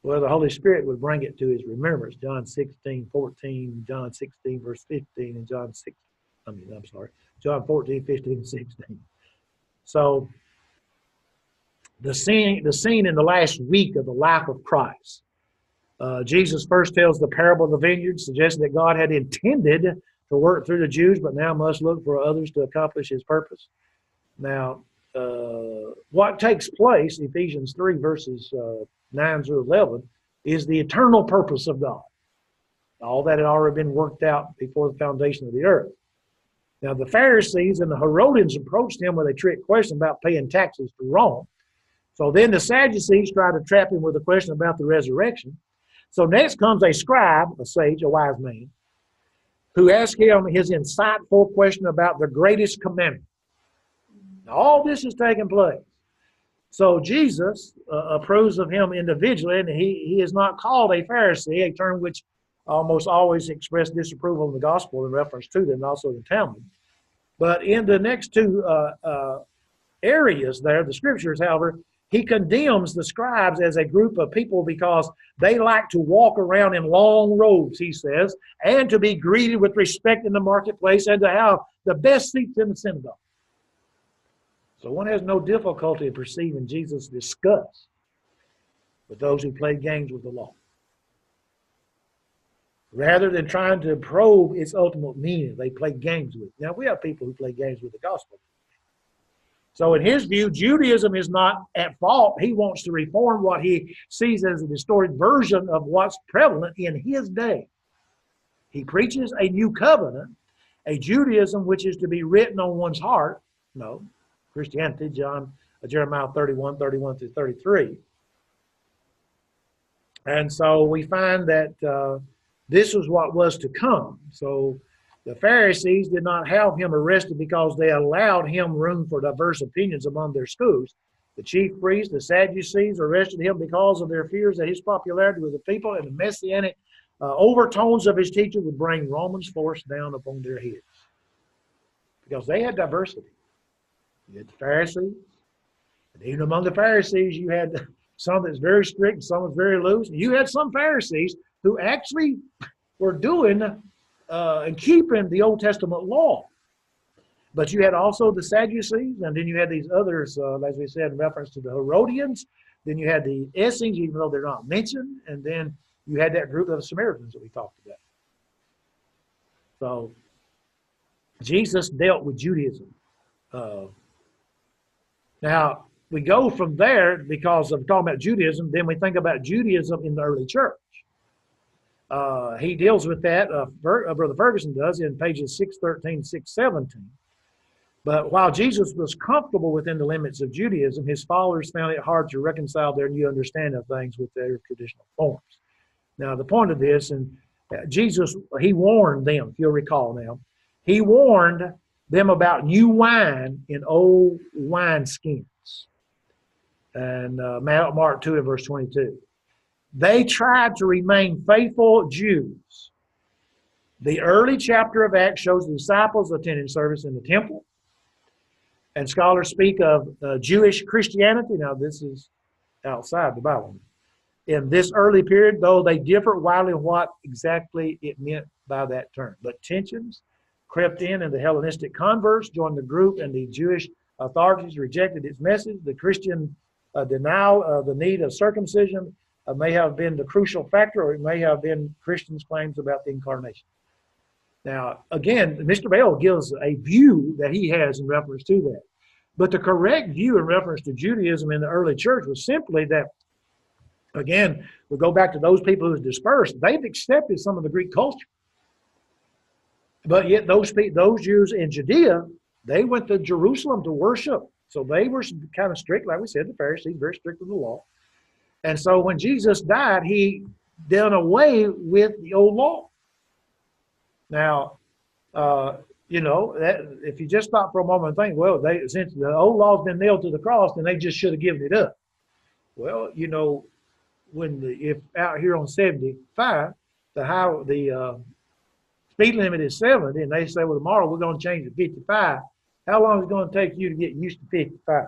Well, the Holy Spirit would bring it to his remembrance. John 16:14, John 16, verse 15, and John 14, 15, and 16. So the scene in the last week of the life of Christ. Jesus first tells the parable of the vineyard, suggesting that God had intended to work through the Jews, but now must look for others to accomplish his purpose. Now, what takes place, Ephesians 3, verses 9 through 11, is the eternal purpose of God. All that had already been worked out before the foundation of the earth. Now, the Pharisees and the Herodians approached him with a trick question about paying taxes to Rome. So then the Sadducees tried to trap him with a question about the resurrection. So next comes a scribe, a sage, a wise man, who asked him his insightful question about the greatest commandment. Now, all this is taking place. So Jesus approves of him individually, and he is not called a Pharisee, a term which almost always expressed disapproval of the gospel in reference to them, and also the Talmud. But in the next two areas there, the scriptures, however, he condemns the scribes as a group of people because they like to walk around in long robes, he says, and to be greeted with respect in the marketplace and to have the best seats in the synagogue. So one has no difficulty in perceiving Jesus' disgust with those who play games with the law, rather than trying to probe its ultimate meaning. They play games with it. Now, we have people who play games with the gospel. So in his view, Judaism is not at fault. He wants to reform what he sees as a distorted version of what's prevalent in his day. He preaches a new covenant, a Judaism which is to be written on one's heart. No, Christianity, Jeremiah 31 through 33. And so we find that this was what was to come. So the Pharisees did not have him arrested because they allowed him room for diverse opinions among their schools. The chief priests, the Sadducees, arrested him because of their fears that his popularity with the people and the messianic overtones of his teaching would bring Romans' force down upon their heads. Because they had diversity. You had the Pharisees, and even among the Pharisees, you had some that's very strict and some that's very loose. And you had some Pharisees who actually were doing and keeping the Old Testament law. But you had also the Sadducees, and then you had these others, as we said, in reference to the Herodians. Then you had the Essenes, even though they're not mentioned. And then you had that group of the Samaritans that we talked about. So Jesus dealt with Judaism. Now, we go from there because of talking about Judaism, then we think about Judaism in the early church. He deals with that, Brother Ferguson does, in pages 613, 617. But while Jesus was comfortable within the limits of Judaism, his followers found it hard to reconcile their new understanding of things with their traditional forms. Now, the point of this, and Jesus, he warned them, if you'll recall now, he warned them about new wine in old wineskins. And Mark 2 and verse 22. They tried to remain faithful Jews. The early chapter of Acts shows the disciples attending service in the temple. And scholars speak of Jewish Christianity. Now, this is outside the Bible. In this early period, though they differ widely on what exactly it meant by that term. But tensions crept in, and the Hellenistic converts joined the group, and the Jewish authorities rejected its message. The Christian denial of the need of circumcision may have been the crucial factor, or it may have been Christians' claims about the incarnation. Now, again, Mr. Bell gives a view that he has in reference to that. But the correct view in reference to Judaism in the early church was simply that, again, we'll go back to those people who dispersed. They've accepted some of the Greek culture. But yet those Jews in Judea, they went to Jerusalem to worship. So they were kind of strict, like we said, the Pharisees, very strict with the law. And so when Jesus died, he done away with the old law. Now, that if you just stop for a moment and think, well, since the old law's been nailed to the cross, then they just should have given it up. Well, if out here on 75, the speed limit is 70, and they say, well, tomorrow we're going to change to 55. How long is it going to take you to get used to 55?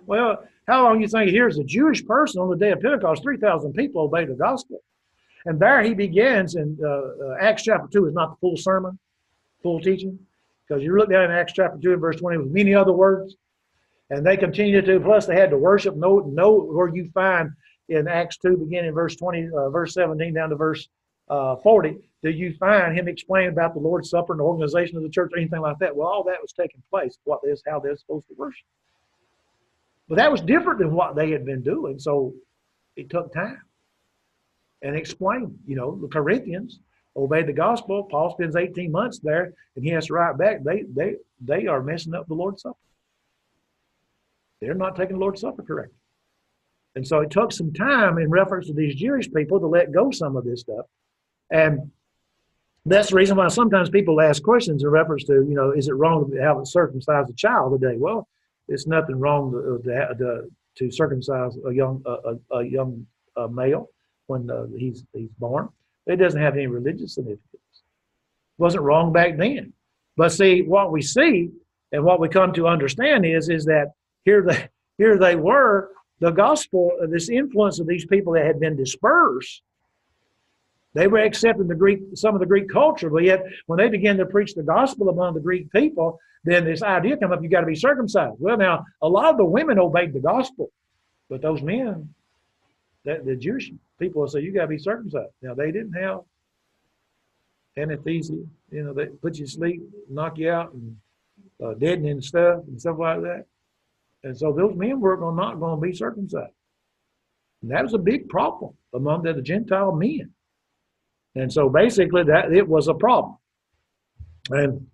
Well, how long do you think here's a Jewish person on the day of Pentecost? 3,000 people obeyed the gospel. And there he begins, and Acts chapter 2 is not the full sermon, full teaching, because you look down in Acts chapter 2 and verse 20 with many other words, and they continued to, plus they had to worship. Know where you find in Acts 2, beginning in verse 20, verse 17 down to verse 40, do you find him explaining about the Lord's Supper and the organization of the church or anything like that? Well, all that was taking place, how they're supposed to worship. But that was different than what they had been doing, so it took time. and explain. The Corinthians obeyed the gospel. Paul spends 18 months there, and he has to write back. They are messing up the Lord's Supper. They're not taking the Lord's Supper correctly. And so it took some time in reference to these Jewish people to let go some of this stuff. And that's the reason why sometimes people ask questions in reference to, is it wrong to have a circumcised a child today? Well, it's nothing wrong to circumcise a young male when he's born. It doesn't have any religious significance. It wasn't wrong back then. But see, what we see and what we come to understand is that here they were, the gospel, this influence of these people that had been dispersed, they were accepting some of the Greek culture, but yet when they began to preach the gospel among the Greek people, then this idea came up, you got to be circumcised. Well, now, a lot of the women obeyed the gospel, but those men, the Jewish people will say, you got to be circumcised. Now, they didn't have anesthesia, they put you to sleep, knock you out, and deadening and stuff like that. And so those men were not going to be circumcised. And that was a big problem among the Gentile men. And so basically that it was a problem. And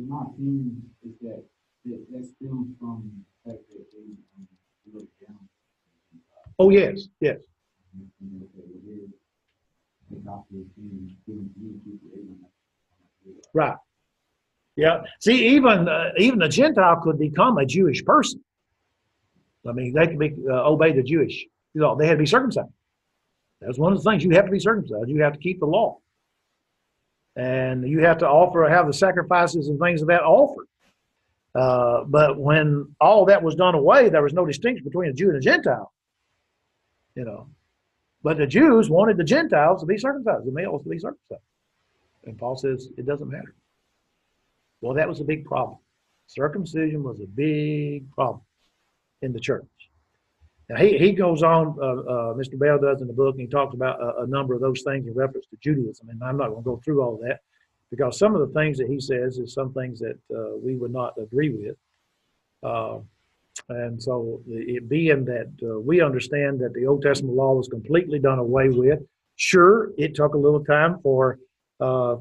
my opinion is that stems from the fact that they look down. Oh, yes. Right. Yeah. See, even the Gentile could become a Jewish person. I mean, they could obey the Jewish. They had to be circumcised. That's one of the things. You have to be circumcised. You have to keep the law, and you have to have the sacrifices and things of that offered. But when all that was done away, there was no distinction between a Jew and a Gentile. But the Jews wanted the Gentiles to be circumcised, the males to be circumcised, and Paul says it doesn't matter. Well, that was a big problem. Circumcision was a big problem in the church. Now, he goes on, Mr. Bell does in the book, and he talks about a number of those things in reference to Judaism. And I'm not going to go through all that because some of the things that he says is some things that we would not agree with. And so it being that we understand that the Old Testament law was completely done away with, sure, it took a little time for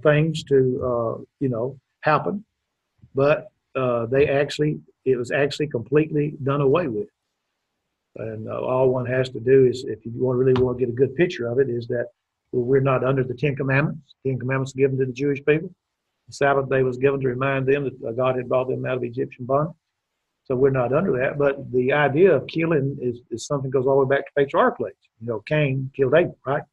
things to, happen. But it was actually completely done away with. And all one has to do is, if you really want to get a good picture of it, is that we're not under the Ten Commandments. The Ten Commandments were given to the Jewish people. The Sabbath day was given to remind them that God had brought them out of Egyptian bondage. So we're not under that. But the idea of killing is something that goes all the way back to patriarchal age. Cain killed Abel, right?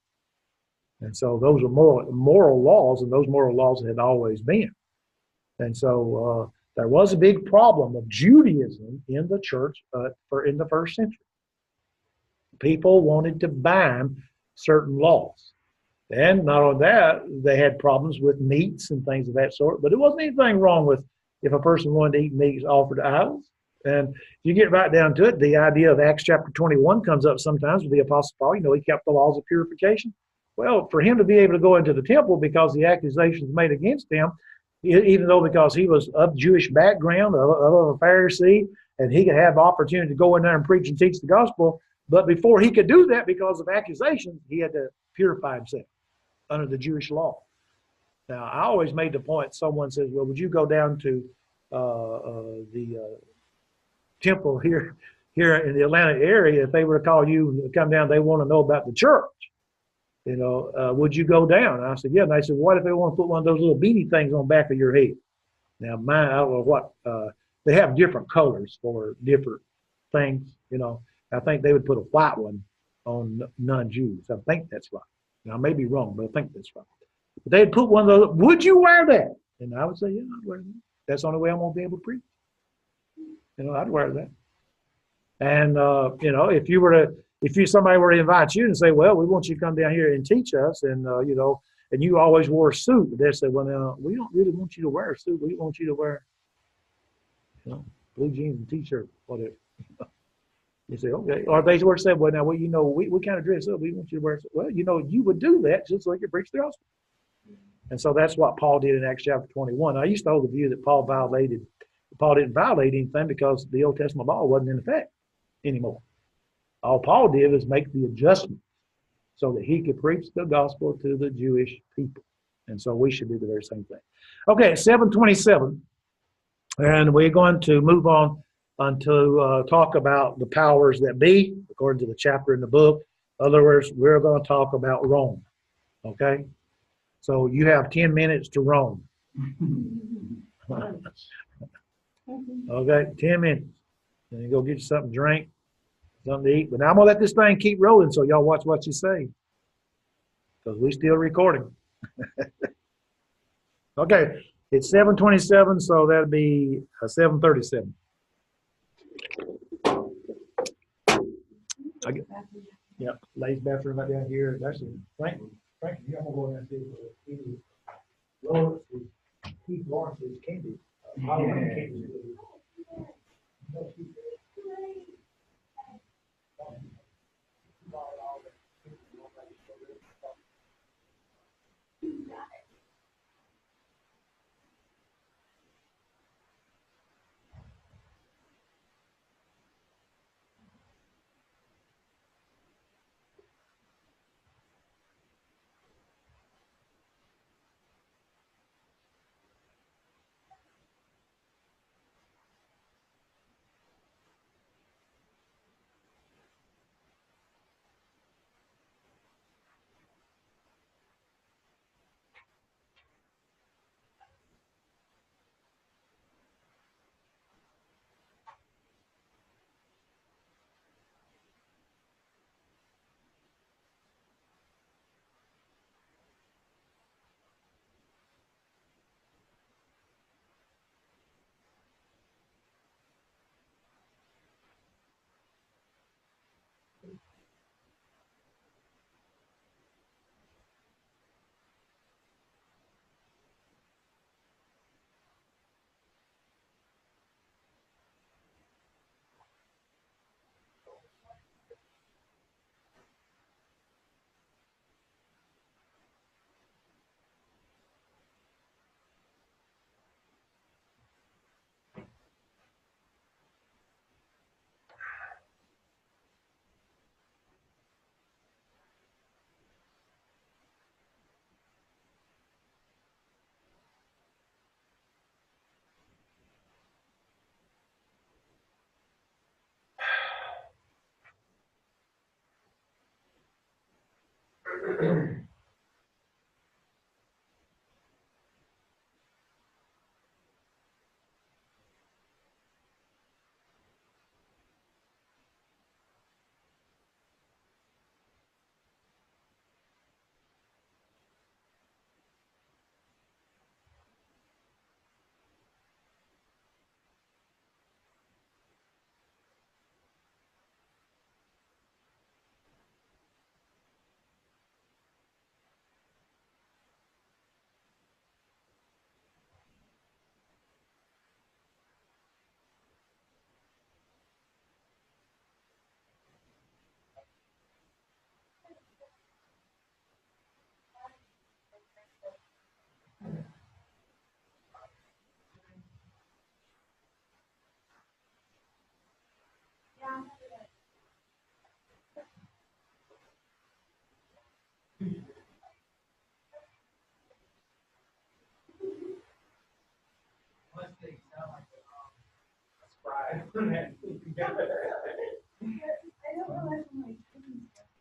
And so those are moral laws, and those moral laws had always been. And so there was a big problem of Judaism in the church in the first century. People wanted to bind certain laws. And not only that, they had problems with meats and things of that sort. But it wasn't anything wrong with if a person wanted to eat meats offered to idols. And if you get right down to it, the idea of Acts chapter 21 comes up sometimes with the Apostle Paul. He kept the laws of purification. Well, for him to be able to go into the temple because the accusations made against him, even though because he was of Jewish background, of a Pharisee, and he could have the opportunity to go in there and preach and teach the gospel. But before he could do that, because of accusations, he had to purify himself under the Jewish law. Now, I always made the point, someone says, well, would you go down to the temple here in the Atlanta area? If they were to call you and come down, they want to know about the church. Would you go down? And I said, yeah. And they said, what if they want to put one of those little beanie things on the back of your head? Now, mine, I don't know what, they have different colors for different things, I think they would put a white one on non-Jews. I think that's right. Now, I may be wrong, but I think that's right. But they'd put one of those, would you wear that? And I would say, yeah, I'd wear that. That's the only way I'm going to be able to preach. I'd wear that. And, if somebody were to invite you and say, well, we want you to come down here and teach us, and, and you always wore a suit, but they say, well, now, we don't really want you to wear a suit. We want you to wear, blue jeans and T-shirt, whatever. You say, okay. Or they were to say, well, now, we kind of dress up. We want you to wear, well, you would do that just so you could preach the gospel. And so that's what Paul did in Acts chapter 21. I used to hold the view that Paul didn't violate anything because the Old Testament law wasn't in effect anymore. All Paul did was make the adjustment so that he could preach the gospel to the Jewish people. And so we should do the very same thing. Okay, 727. And we're going to move on to talk about the powers that be, according to the chapter in the book. In other words, we're going to talk about Rome. Okay? So you have 10 minutes to roam. Okay, 10 minutes. Then you go get you something to drink, something to eat. But now I'm going to let this thing keep rolling so y'all watch what you say. Because we still recording. Okay, it's 7:27, so that'll be 7:37. Yeah, ladies' bathroom right down here. Actually, Frank, you I'm gonna go in and see if Lawrence Keith Lawrence's candy. Halloween candy.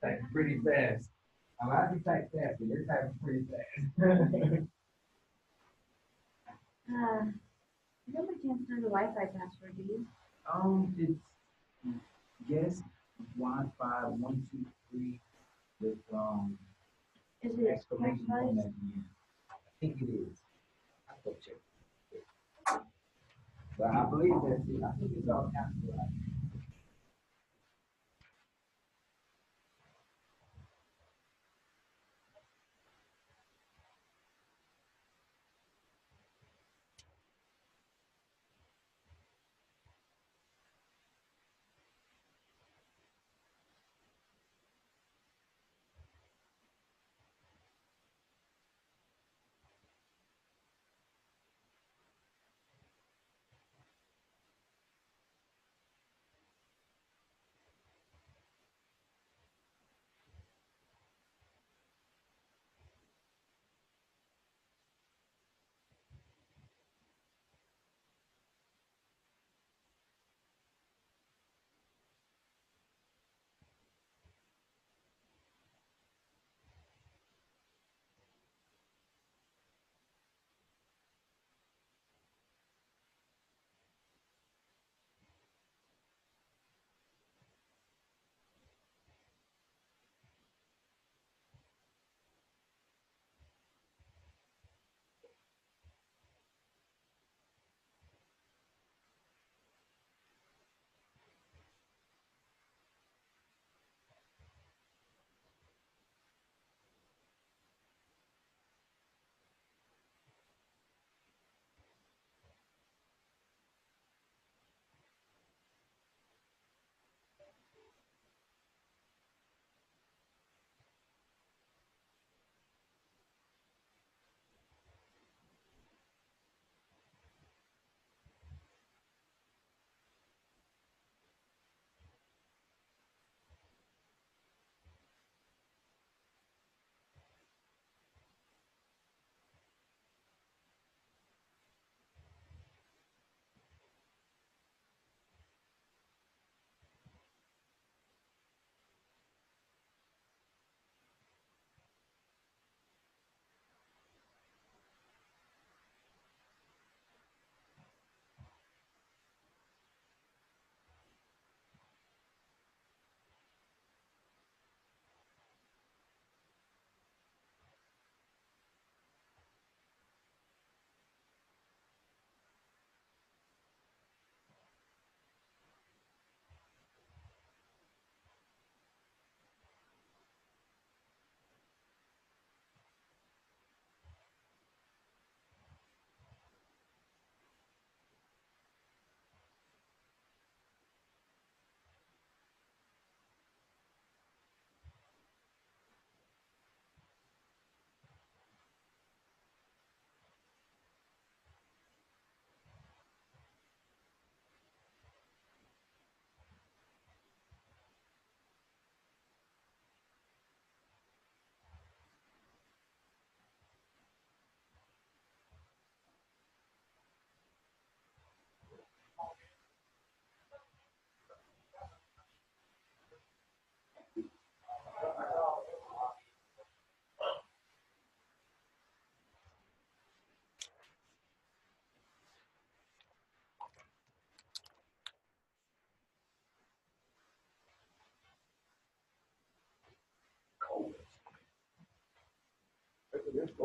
Type pretty fast. I like to type fast, but you're typing pretty fast. You don't by chance know the Wi-Fi password, do you? It's guess Wi-Fi 123 with Is it exclamation point capitalized? at the end. I think it is. I'll go check. But I believe that's it. I think it's all capitalized.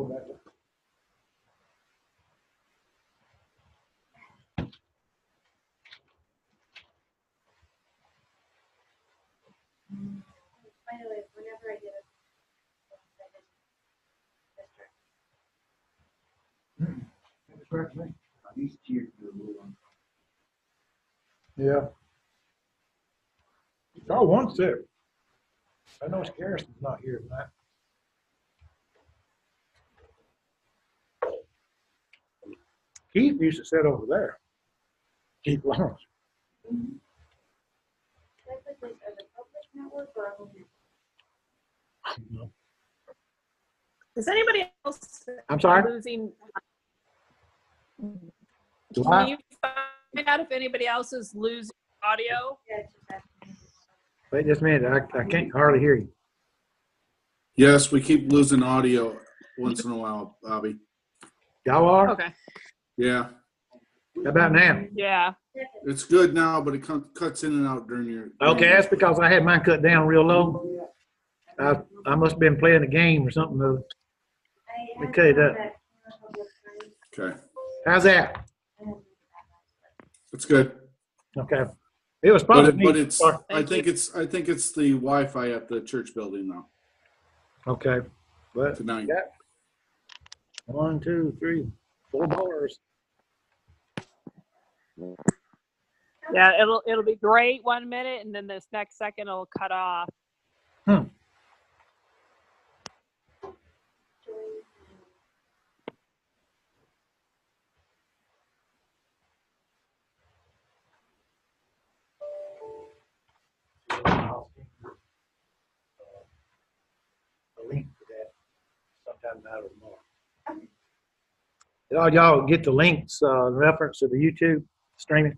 that. By the way, whenever I get a These cheers are a little Yeah. Y'all wants to. I know Garrison's not here tonight. Keith used to sit over there. Keith Lawrence. Should I put this as a public network or a home network? Is anybody else I'm sorry? losing? Do Can I? you find out if anybody else is losing audio? Yeah, it's just asking. Wait just a minute. I can't hardly hear you. Yes, we keep losing audio once in a while, Bobby. Y'all are? Okay. Yeah, How about now? Yeah. it's good now, but it cuts in and out during your. Okay, that's because I had mine cut down real low. I must have been playing a game or something. I Okay, had that- that a couple of times. Okay, How's that? that's good. Okay. It was probably But me. it's. I think it's the Wi-Fi at the church building now Okay. But tonight. got 1, 2, 3, 4 bars. Yeah, it'll be great 1 minute, and then this next second it'll cut off. A link to that sometime out of tomorrow. Did y'all get the links in reference to the YouTube streaming?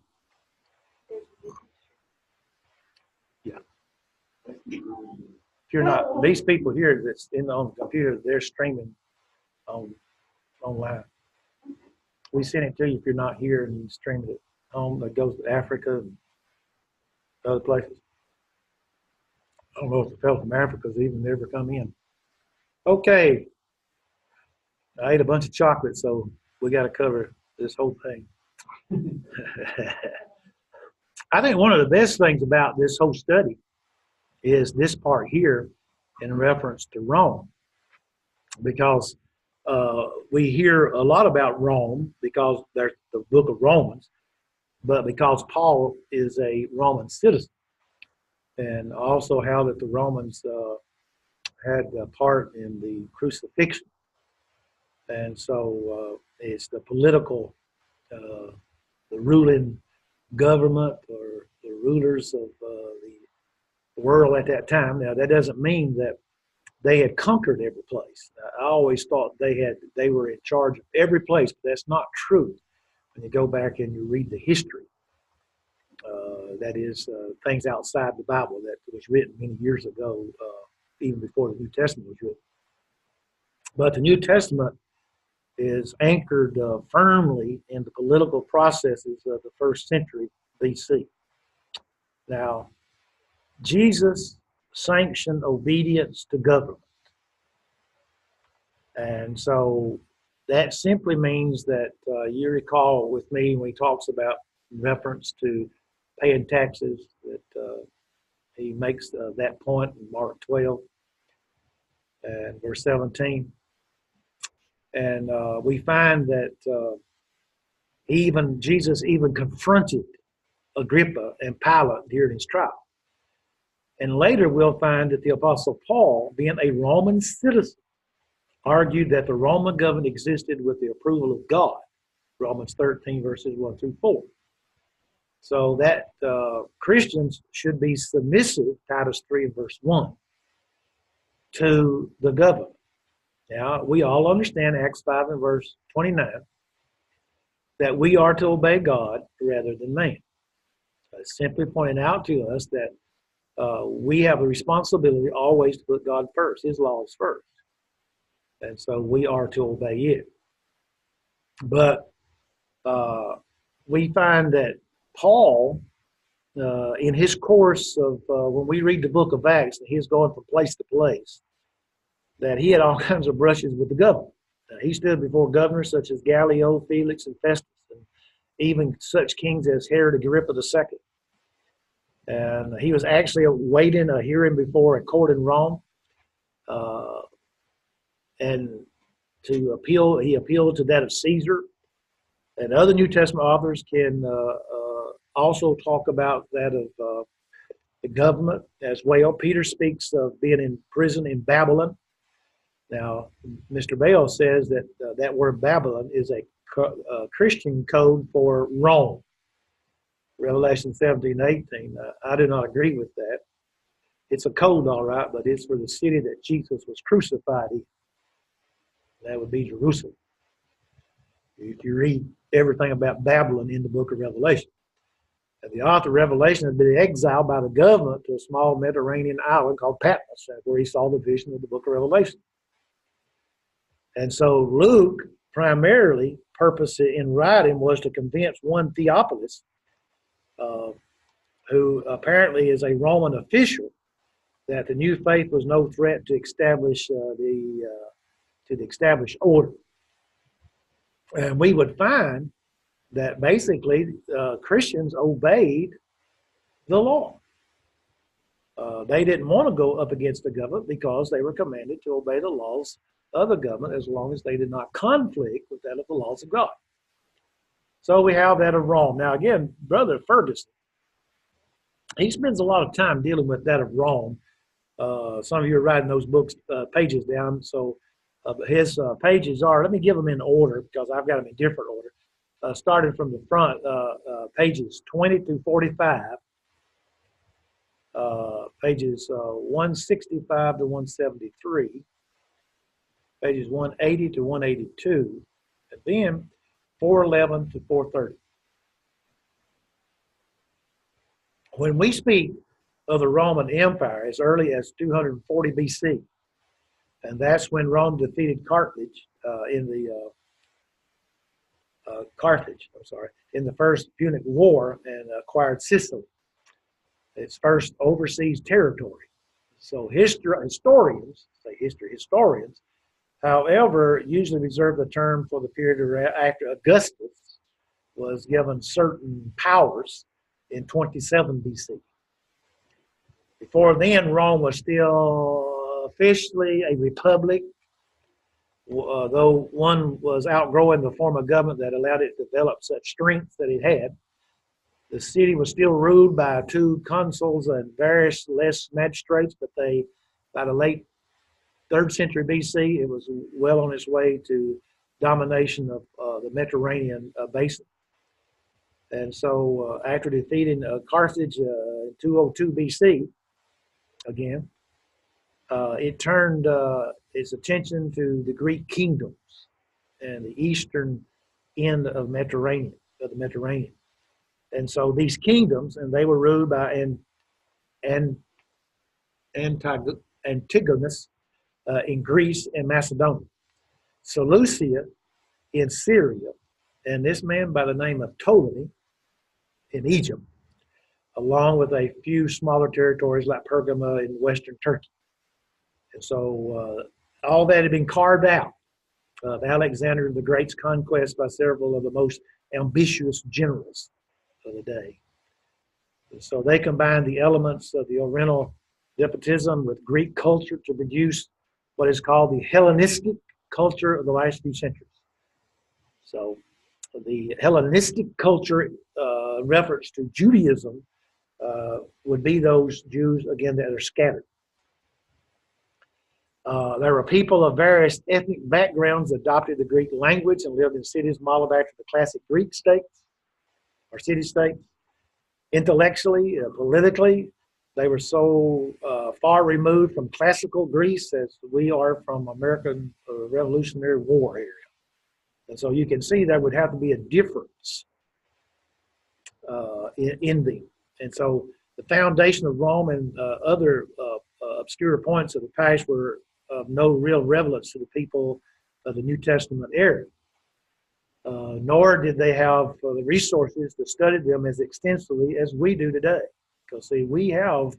Yeah. If you're not, these people here that's on the computer, they're streaming online. We send it to you if you're not here and you stream it at home. That goes to Africa and other places. I don't know if the fellow from Africa's even ever come in. Okay. I ate a bunch of chocolate, so we got to cover this whole thing. I think one of the best things about this whole study is this part here in reference to Rome, because we hear a lot about Rome because there's the book of Romans, but because Paul is a Roman citizen, and also how that the Romans had a part in the crucifixion. And so it's the political, the ruling government or the rulers of the world at that time. Now, that doesn't mean that they had conquered every place. I always thought they were in charge of every place, but that's not true. When you go back and you read the history, that is things outside the Bible that was written many years ago, even before the New Testament was written. But the New Testament is anchored firmly in the political processes of the first century BC. Now, Jesus sanctioned obedience to government. And so that simply means that you recall with me when he talks about reference to paying taxes, that he makes that point in Mark 12 and verse 17. And we find that Jesus even confronted Agrippa and Pilate during his trial. And later we'll find that the Apostle Paul, being a Roman citizen, argued that the Roman government existed with the approval of God, Romans 13, verses 1 through 4. So that Christians should be submissive, Titus 3 and verse 1, to the government. Now, we all understand Acts 5 and verse 29, that we are to obey God rather than man. It's simply pointing out to us that we have a responsibility always to put God first, his laws first. And so we are to obey it. But we find that Paul, in his course of, when we read the book of Acts, he's going from place to place, that he had all kinds of brushes with the government. He stood before governors such as Gallio, Felix, and Festus, and even such kings as Herod Agrippa II. And he was actually awaiting a hearing before a court in Rome. And to appeal, he appealed to that of Caesar. And other New Testament authors can also talk about that of the government as well. Peter speaks of being in prison in Babylon. Now, Mr. Bale says that that word Babylon is a Christian code for Rome. Revelation 17:18. I do not agree with that. It's a code, all right, but it's for the city that Jesus was crucified in. That would be Jerusalem. If you read everything about Babylon in the book of Revelation. And the author of Revelation had been exiled by the government to a small Mediterranean island called Patmos, where he saw the vision of the book of Revelation. And so Luke, primarily, purpose in writing was to convince one Theophilus, who apparently is a Roman official, that the new faith was no threat to establish the established order. And we would find that basically Christians obeyed the law. They didn't want to go up against the government because they were commanded to obey the laws of the government as long as they did not conflict with that of the laws of God. So we have that of Rome. Now again, Brother Ferguson, he spends a lot of time dealing with that of Rome. Some of you are writing those books pages down. So his pages are, let me give them in order because I've got them in different order. Starting from the front, pages 20 through 45, pages 165 to 173, pages 180 to 182, and then 411 to 430. When we speak of the Roman Empire as early as 240 BC, and that's when Rome defeated Carthage in the First Punic War and acquired Sicily, its first overseas territory. So historians, however, usually reserve the term for the period after Augustus was given certain powers in 27 BC. Before then, Rome was still officially a republic, though one was outgrowing the form of government that allowed it to develop such strength that it had. The city was still ruled by 2 consuls and various less magistrates, but by the late 3rd century BC, it was well on its way to domination of the Mediterranean basin. And so after defeating Carthage in 202 BC, again, it turned its attention to the Greek kingdoms and the eastern end of the Mediterranean. And so these kingdoms, and they were ruled by Antigonus in Greece and Macedonia, Seleucia in Syria, and this man by the name of Ptolemy in Egypt, along with a few smaller territories like Pergama in western Turkey. And so all that had been carved out of Alexander the Great's conquest by several of the most ambitious generals of the day. And so they combined the elements of the Oriental despotism with Greek culture to produce what is called the Hellenistic culture of the last few centuries. So the Hellenistic culture reference to Judaism would be those Jews, again, that are scattered. There were people of various ethnic backgrounds that adopted the Greek language and lived in cities modeled after the classic Greek states or city-states. Intellectually, politically, they were so far removed from classical Greece as we are from American Revolutionary War area. And so you can see there would have to be a difference in them. And so the foundation of Rome and other obscure points of the past were of no real relevance to the people of the New Testament era. Nor did they have the resources to study them as extensively as we do today. Because see, we have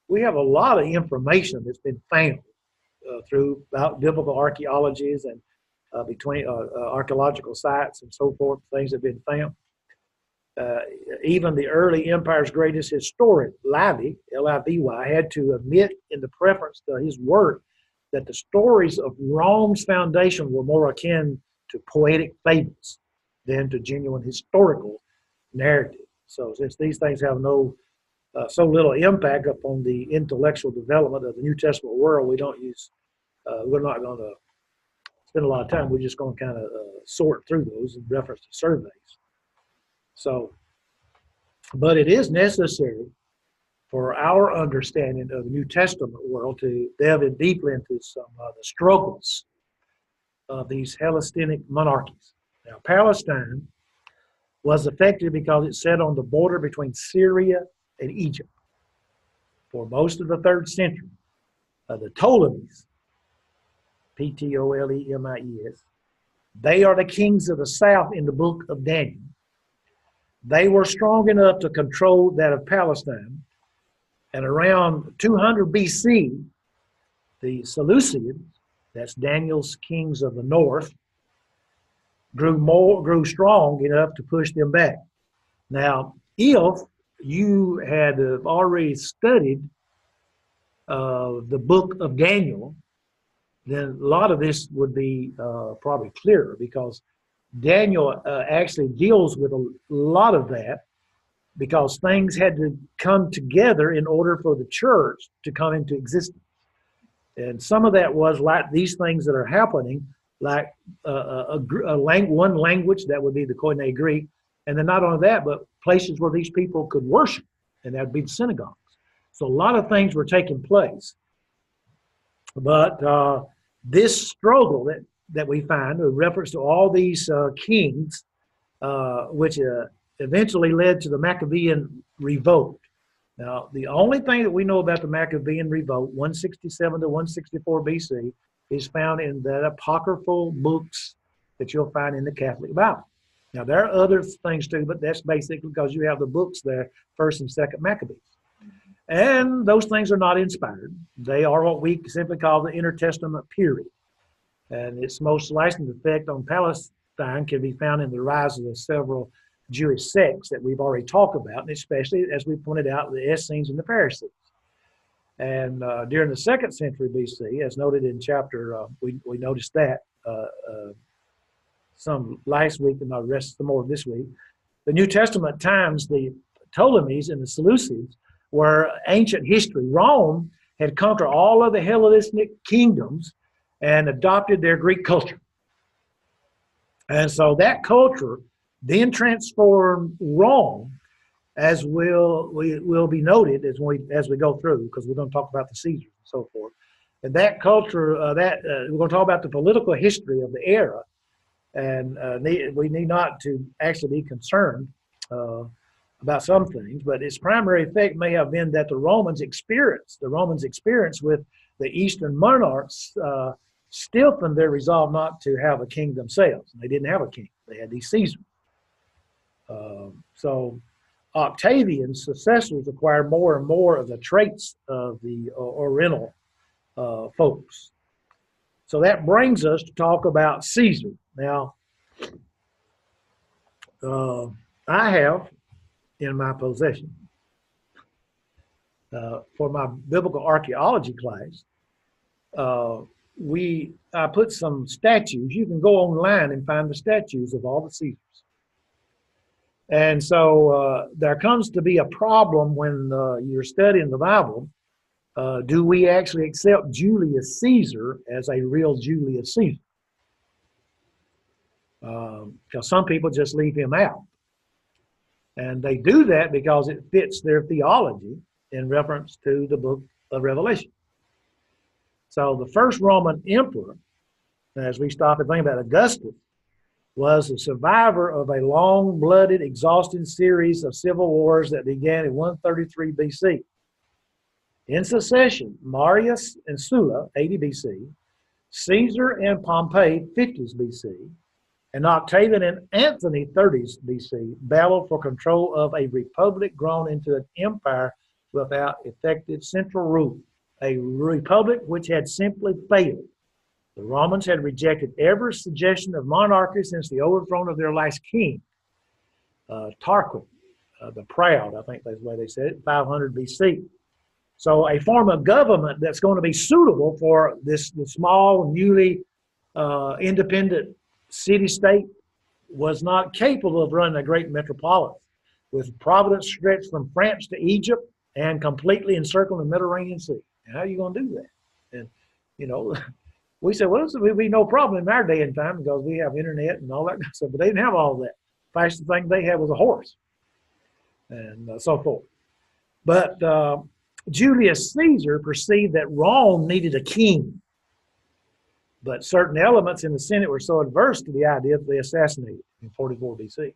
a lot of information that's been found through biblical archaeologies and between archaeological sites and so forth, things have been found. Even the early empire's greatest historian, Livy, Livy, had to admit in the preface to his work that the stories of Rome's foundation were more akin to poetic fables than to genuine historical narrative. So since these things have so little impact upon the intellectual development of the New Testament world, we're not going to spend a lot of time. We're just going to kind of sort through those in reference to surveys. So, but it is necessary for our understanding of the New Testament world to delve in deeply into some of the struggles of these Hellenistic monarchies. Now, Palestine was affected because it sat on the border between Syria and Egypt for most of the 3rd century. The Ptolemies, Ptolemies, they are the kings of the south in the book of Daniel. They were strong enough to control that of Palestine. And around 200 BC, the Seleucids, that's Daniel's kings of the north, grew strong enough to push them back. Now, if you had already studied the book of Daniel, then a lot of this would be probably clearer, because Daniel actually deals with a lot of that, because things had to come together in order for the church to come into existence. And some of that was like these things that are happening, like one language, that would be the Koine Greek, and then not only that, but places where these people could worship, and that would be the synagogues. So a lot of things were taking place. But this struggle that we find in reference to all these kings, which eventually led to the Maccabean revolt. Now, the only thing that we know about the Maccabean revolt, 167 to 164 BC, is found in the apocryphal books that you'll find in the Catholic Bible. Now, there are other things too, but that's basically because you have the books there, 1st and 2nd Maccabees. And those things are not inspired. They are what we simply call the intertestament period. And its most lasting effect on Palestine can be found in the rise of the several Jewish sects that we've already talked about, and especially, as we pointed out, the Essenes and the Pharisees. And during the 2nd century BC, as noted in chapter, we noticed that some last week, and I'll rest some more this week. The New Testament times, the Ptolemies and the Seleucids were ancient history. Rome had conquered all of the Hellenistic kingdoms and adopted their Greek culture. And so that culture then transformed Rome, as will be noted as we go through, because we're going to talk about the Caesars and so forth. And that culture, we're going to talk about the political history of the era, and we need not to actually be concerned about some things, but its primary effect may have been that the Romans' experience with the Eastern monarchs stiffened their resolve not to have a king themselves. And they didn't have a king; they had these Caesars. So Octavian's successors acquired more and more of the traits of the Oriental folks. So that brings us to talk about Caesar. Now, I have in my possession, for my biblical archaeology class, I put some statues. You can go online and find the statues of all the Caesars. And so there comes to be a problem when you're studying the Bible. Do we actually accept Julius Caesar as a real Julius Caesar? Because some people just leave him out. And they do that because it fits their theology in reference to the book of Revelation. So the first Roman emperor, as we stop and think about Augustus, was a survivor of a long-blooded, exhausting series of civil wars that began in 133 BC. In succession, Marius and Sulla, 80 BC, Caesar and Pompey, 50s BC, and Octavian and Anthony, 30s BC, battled for control of a republic grown into an empire without effective central rule, a republic which had simply failed The Romans had rejected every suggestion of monarchy since the overthrow of their last king, Tarquin, the Proud, I think that's the way they said it, 500 BC. So a form of government that's going to be suitable for the small, newly independent city-state was not capable of running a great metropolis, with providence stretched from France to Egypt and completely encircling the Mediterranean Sea. How are you going to do that? And, you know, we said, well, this would be no problem in our day and time because we have internet and all that kind of stuff, but they didn't have all that. The fastest thing they had was a horse and so forth. But Julius Caesar perceived that Rome needed a king, but certain elements in the Senate were so adverse to the idea that they assassinated him in 44 BC.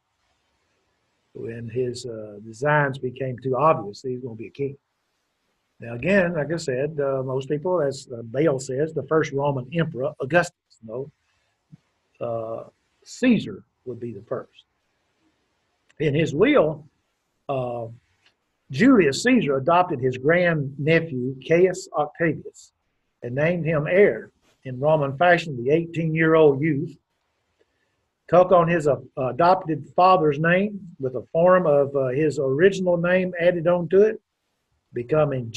When his designs became too obvious, he was going to be a king. Now, again, like I said, most people, as Bale says, the first Roman emperor, Augustus, Caesar would be the first. In his will, Julius Caesar adopted his grandnephew, Caius Octavius, and named him heir in Roman fashion. The 18-year-old youth took on his adopted father's name with a form of his original name added onto it, becoming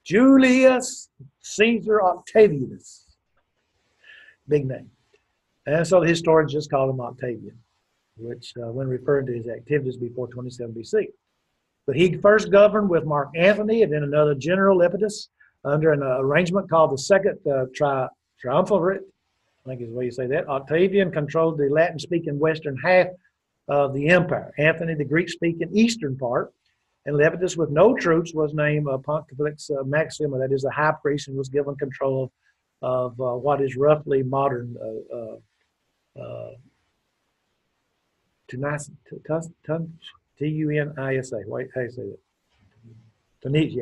Julius Caesar Octavius. Big name. And so the historians just call him Octavian, which when referring to his activities before 27 BC. But he first governed with Mark Antony and then another general, Lepidus, under an arrangement called the Second Triumvirate. I think is the way you say that. Octavian controlled the Latin-speaking western half of the empire. Antony, the Greek-speaking eastern part. And Lepidus, with no troops, was named Pontifex Maximus, that is, the high priest, and was given control of what is roughly modern Tunisia. Wait, how do you say that? Tunisia.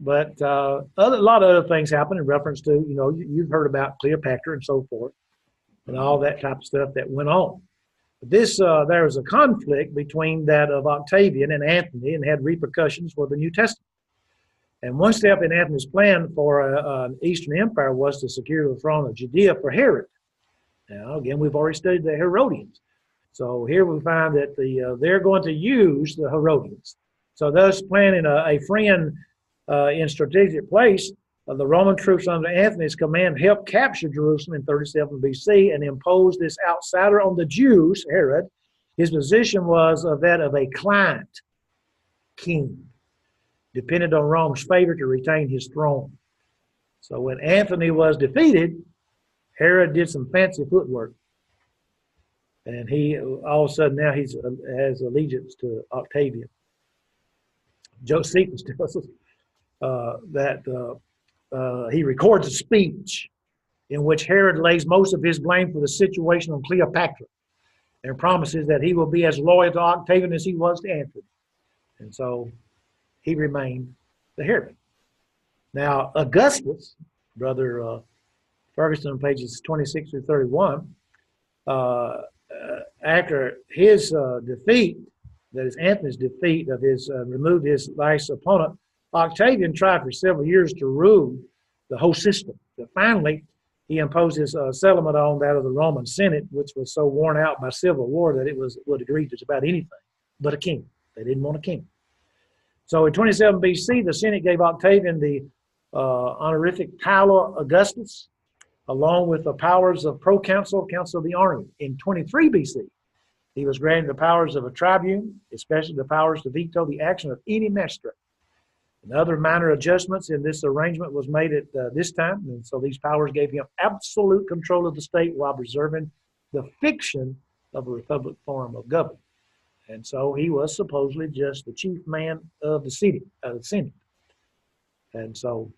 But a lot of other things happened in reference to, you know, you've heard about Cleopatra and so forth, and all that type of stuff that went on. But this, there was a conflict between that of Octavian and Antony, and had repercussions for the New Testament. And one step in Antony's plan for an Eastern Empire was to secure the throne of Judea for Herod. Now, again, we've already studied the Herodians. So here we find that they're going to use the Herodians. So thus planning a friend in strategic place, the Roman troops under Antony's command helped capture Jerusalem in 37 BC and impose this outsider on the Jews, Herod. His position was that of a client king, depended on Rome's favor to retain his throne. So when Antony was defeated, Herod did some fancy footwork. And he, all of a sudden now he has allegiance to Octavian. Josephus tells us that he records a speech in which Herod lays most of his blame for the situation on Cleopatra and promises that he will be as loyal to Octavian as he was to Antony. And so he remained the Herod. Now, Augustus, Brother Ferguson, on pages 26 through 31, after his defeat, that is Antony's defeat of his, removed his last opponent, Octavian tried for several years to rule the whole system. But finally, he imposed his settlement on that of the Roman Senate, which was so worn out by civil war that it would agree to just about anything but a king. They didn't want a king. So in 27 BC, the Senate gave Octavian the honorific title Augustus, along with the powers of proconsul, council of the army. In 23 BC, he was granted the powers of a tribune, especially the powers to veto the action of any magistrate. And other minor adjustments in this arrangement was made at this time, and so these powers gave him absolute control of the state while preserving the fiction of a republic form of government. And so he was supposedly just the chief man of the city, of the Senate. And so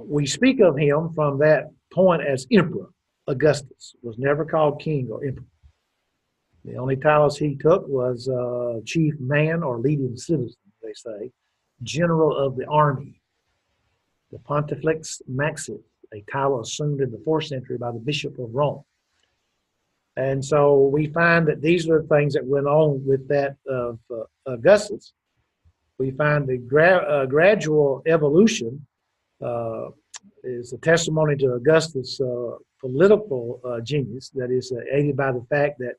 we speak of him from that point as emperor. Augustus was never called king or emperor. The only titles he took was chief man or leading citizen, they say, general of the army, the Pontifex Maximus, a title assumed in the 4th century by the Bishop of Rome. And so we find that these are the things that went on with that of Augustus, we find the gradual evolution is a testimony to Augustus' political genius that is aided by the fact that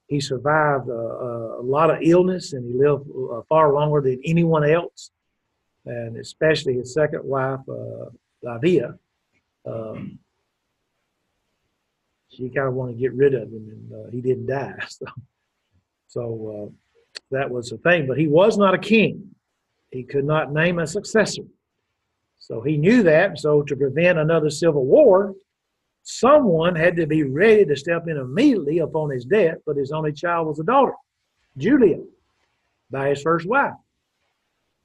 he survived a lot of illness and he lived far longer than anyone else, and especially his second wife, Livia. She kind of wanted to get rid of him, and he didn't die. So that was the thing. But he was not a king. He could not name a successor. So he knew that. So to prevent another civil war, someone had to be ready to step in immediately upon his death, but his only child was a daughter, Julia, by his first wife.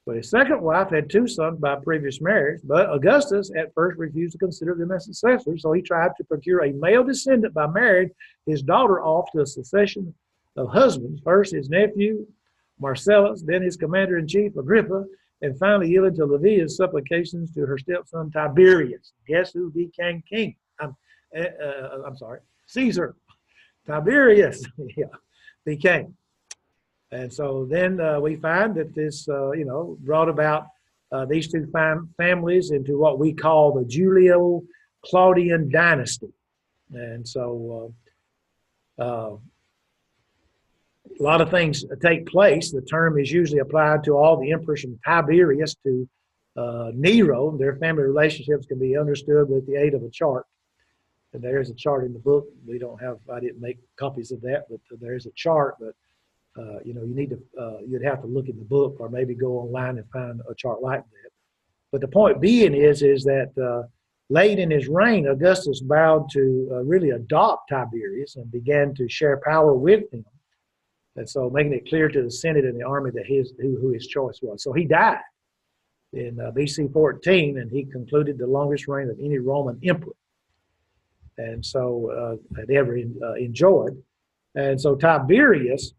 But his second wife had 2 sons by previous marriage, but Augustus at first refused to consider them as successors, so he tried to procure a male descendant by marrying his daughter off to a succession of husbands, first his nephew Marcellus, then his commander-in-chief Agrippa, and finally yielded to Livia's supplications to her stepson Tiberius. Guess who became king? I'm sorry, Caesar. Tiberius became. And so then we find that this, brought about these 2 families into what we call the Julio-Claudian dynasty. And so a lot of things take place. The term is usually applied to all the emperors from Tiberius to Nero. Their family relationships can be understood with the aid of a chart. And there's a chart in the book. I didn't make copies of that, but there's a chart. But you'd have to look in the book or maybe go online and find a chart like that. But the point being is that late in his reign, Augustus vowed to really adopt Tiberius and began to share power with him. And so making it clear to the Senate and the army that who his choice was. So he died in BC 14, and he concluded the longest reign of any Roman emperor. And so had ever enjoyed. And so Tiberius,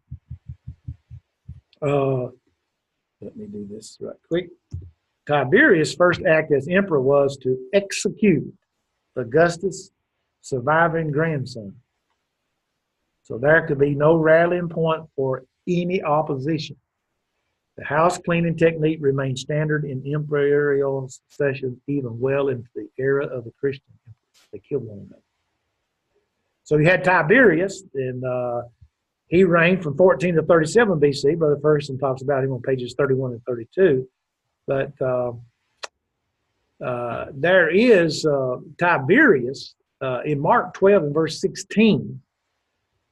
let me do this right quick. Tiberius' first act as emperor was to execute Augustus' surviving grandson. So there could be no rallying point for any opposition. The house cleaning technique remained standard in imperial succession even well into the era of the Christian emperors. They killed one another. So you had Tiberius, and he reigned from 14 to 37 BC. Brother Ferguson talks about him on pages 31 and 32. But there is Tiberius in Mark 12 and verse 16.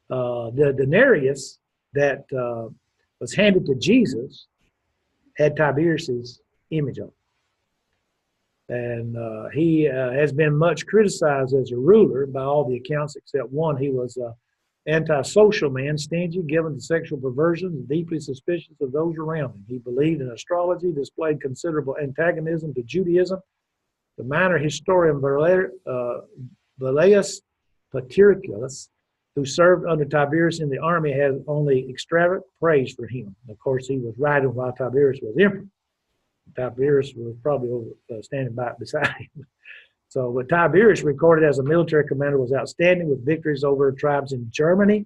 The denarius that was handed to Jesus had Tiberius's image on it. And he has been much criticized as a ruler by all the accounts except one. He was an antisocial man, stingy, given to sexual perversions, and deeply suspicious of those around him. He believed in astrology, displayed considerable antagonism to Judaism. The minor historian Velleius Paterculus, who served under Tiberius in the army, has only extravagant praise for him. Of course, he was riding while Tiberius was emperor. Tiberius was probably standing by beside him. So, but Tiberius, recorded as a military commander, was outstanding with victories over tribes in Germany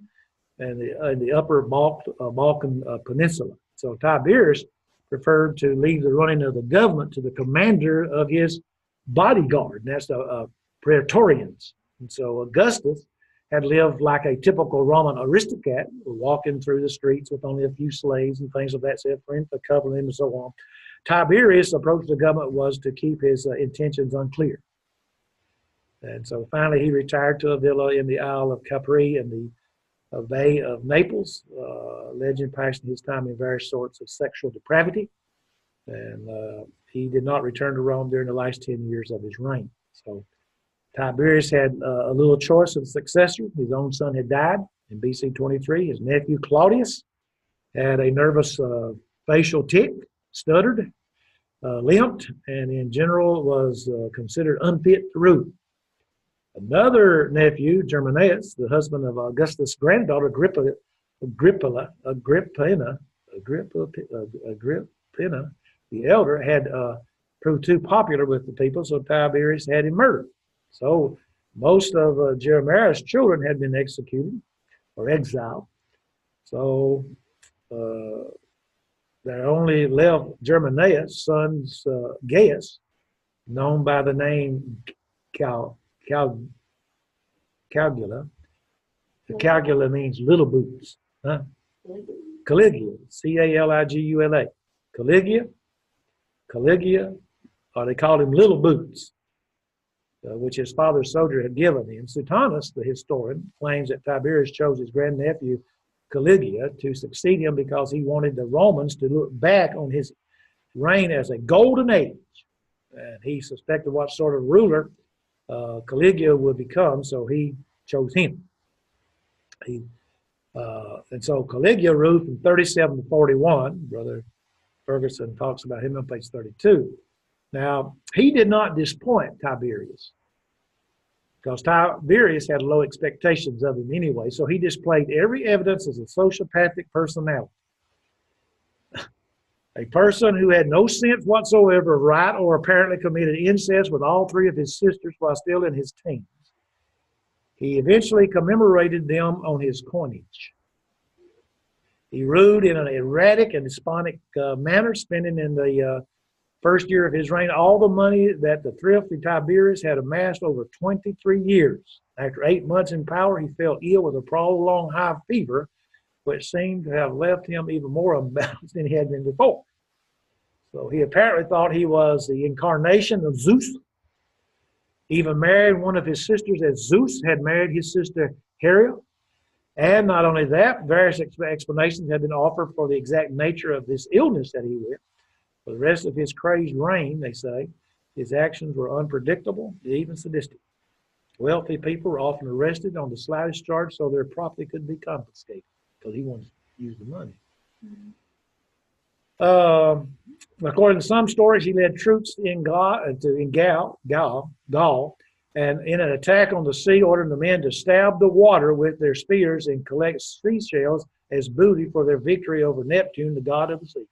and the upper Balkan Peninsula. So Tiberius preferred to leave the running of the government to the commander of his bodyguard, and that's the Praetorians. And so Augustus had lived like a typical Roman aristocrat, walking through the streets with only a few slaves and things of that sort, friends to cover him and so on. Tiberius' approach to the government was to keep his intentions unclear. And so finally he retired to a villa in the Isle of Capri in the Bay of Naples. Legend passing his time in various sorts of sexual depravity. And he did not return to Rome during the last 10 years of his reign. So Tiberius had a little choice of successor. His own son had died in BC 23. His nephew Claudius had a nervous facial tic, stuttered, limped, and in general was considered unfit to rule. Another nephew, Germanicus, the husband of Augustus' granddaughter Agrippina, the elder, had proved too popular with the people, so Tiberius had him murdered. So most of Jeremiah's children had been executed or exiled. So there only left Germanius, son's Gaius, known by the name Calgula. The Calgula means little boots. Huh? Caligula, Caligula. Caligula, or they called him Little Boots, which his father's soldier had given him. Suetonius, the historian, claims that Tiberius chose his grandnephew Caligula to succeed him because he wanted the Romans to look back on his reign as a golden age. And he suspected what sort of ruler Caligula would become, so he chose him. And so Caligula ruled from 37 to 41. Brother Ferguson talks about him on page 32. Now, he did not disappoint Tiberius, because Tiberius had low expectations of him anyway, so he displayed every evidence as a sociopathic personality. A person who had no sense whatsoever of right or apparently committed incest with all three of his sisters while still in his teens. He eventually commemorated them on his coinage. He ruled in an erratic and despotic manner, spending in the first year of his reign all the money that the thrifty Tiberius had amassed over 23 years. After 8 months in power, he fell ill with a prolonged high fever, which seemed to have left him even more unbalanced than he had been before. So he apparently thought he was the incarnation of Zeus. He even married one of his sisters as Zeus had married his sister Hera. And not only that, various explanations have been offered for the exact nature of this illness that he lived. For the rest of his crazed reign, they say, his actions were unpredictable, even sadistic. Wealthy people were often arrested on the slightest charge so their property could be confiscated, because he wanted to use the money. According to some stories, he led troops in Gaul, and in an attack on the sea, ordered the men to stab the water with their spears and collect seashells as booty for their victory over Neptune, the god of the sea.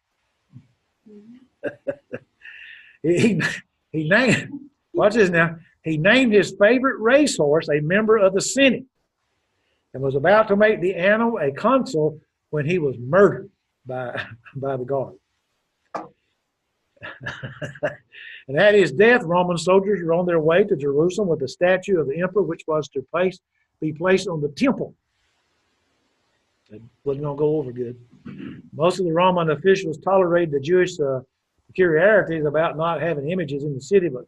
he named, watch this now, he named his favorite racehorse a member of the Senate and was about to make the animal a consul when he was murdered by the guard. And at his death, Roman soldiers were on their way to Jerusalem with the statue of the emperor, which was to be placed on the temple. It wasn't going to go over good. Most of the Roman officials tolerated the Jewish peculiarities about not having images in the city, but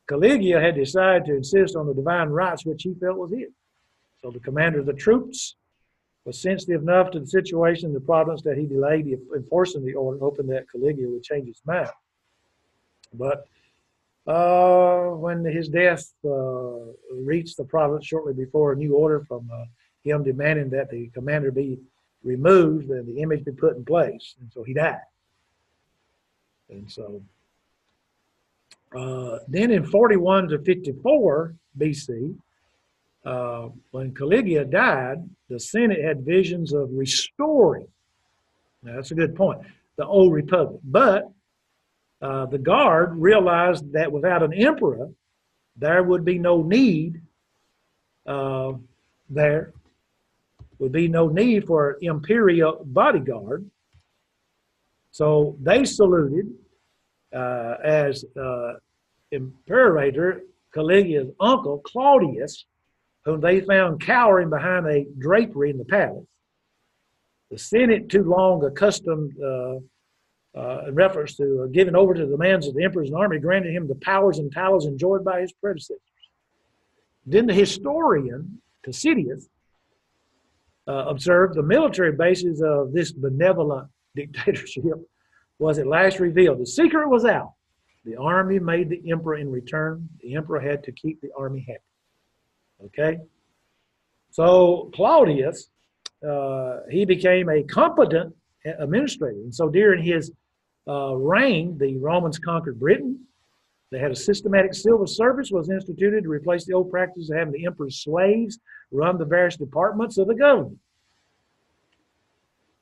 Caligula had decided to insist on the divine rights which he felt was his. So the commander of the troops was sensitive enough to the situation in the province that he delayed enforcing the order, hoping that Caligula would change his mind. But when his death reached the province shortly before, a new order from him demanding that the commander be removed and the image be put in place. And so he died. And so then in 41 to 54 BC, when Caligula died, the Senate had visions of restoring, now that's a good point, the old republic. But the guard realized that without an emperor, there would be no need for imperial bodyguard. So they saluted as Imperator Caligula's uncle, Claudius, whom they found cowering behind a drapery in the palace. The Senate, too long accustomed in reference to giving over to the demands of the emperor's army, granted him the powers and titles enjoyed by his predecessors. Then the historian, Tacitus, observed the military basis of this benevolent dictatorship was at last revealed. The secret was out. The army made the emperor in return. The emperor had to keep the army happy. Okay? So Claudius, he became a competent administrator. And so during his reign, the Romans conquered Britain. They had a systematic civil service was instituted to replace the old practice of having the emperor's slaves run the various departments of the government.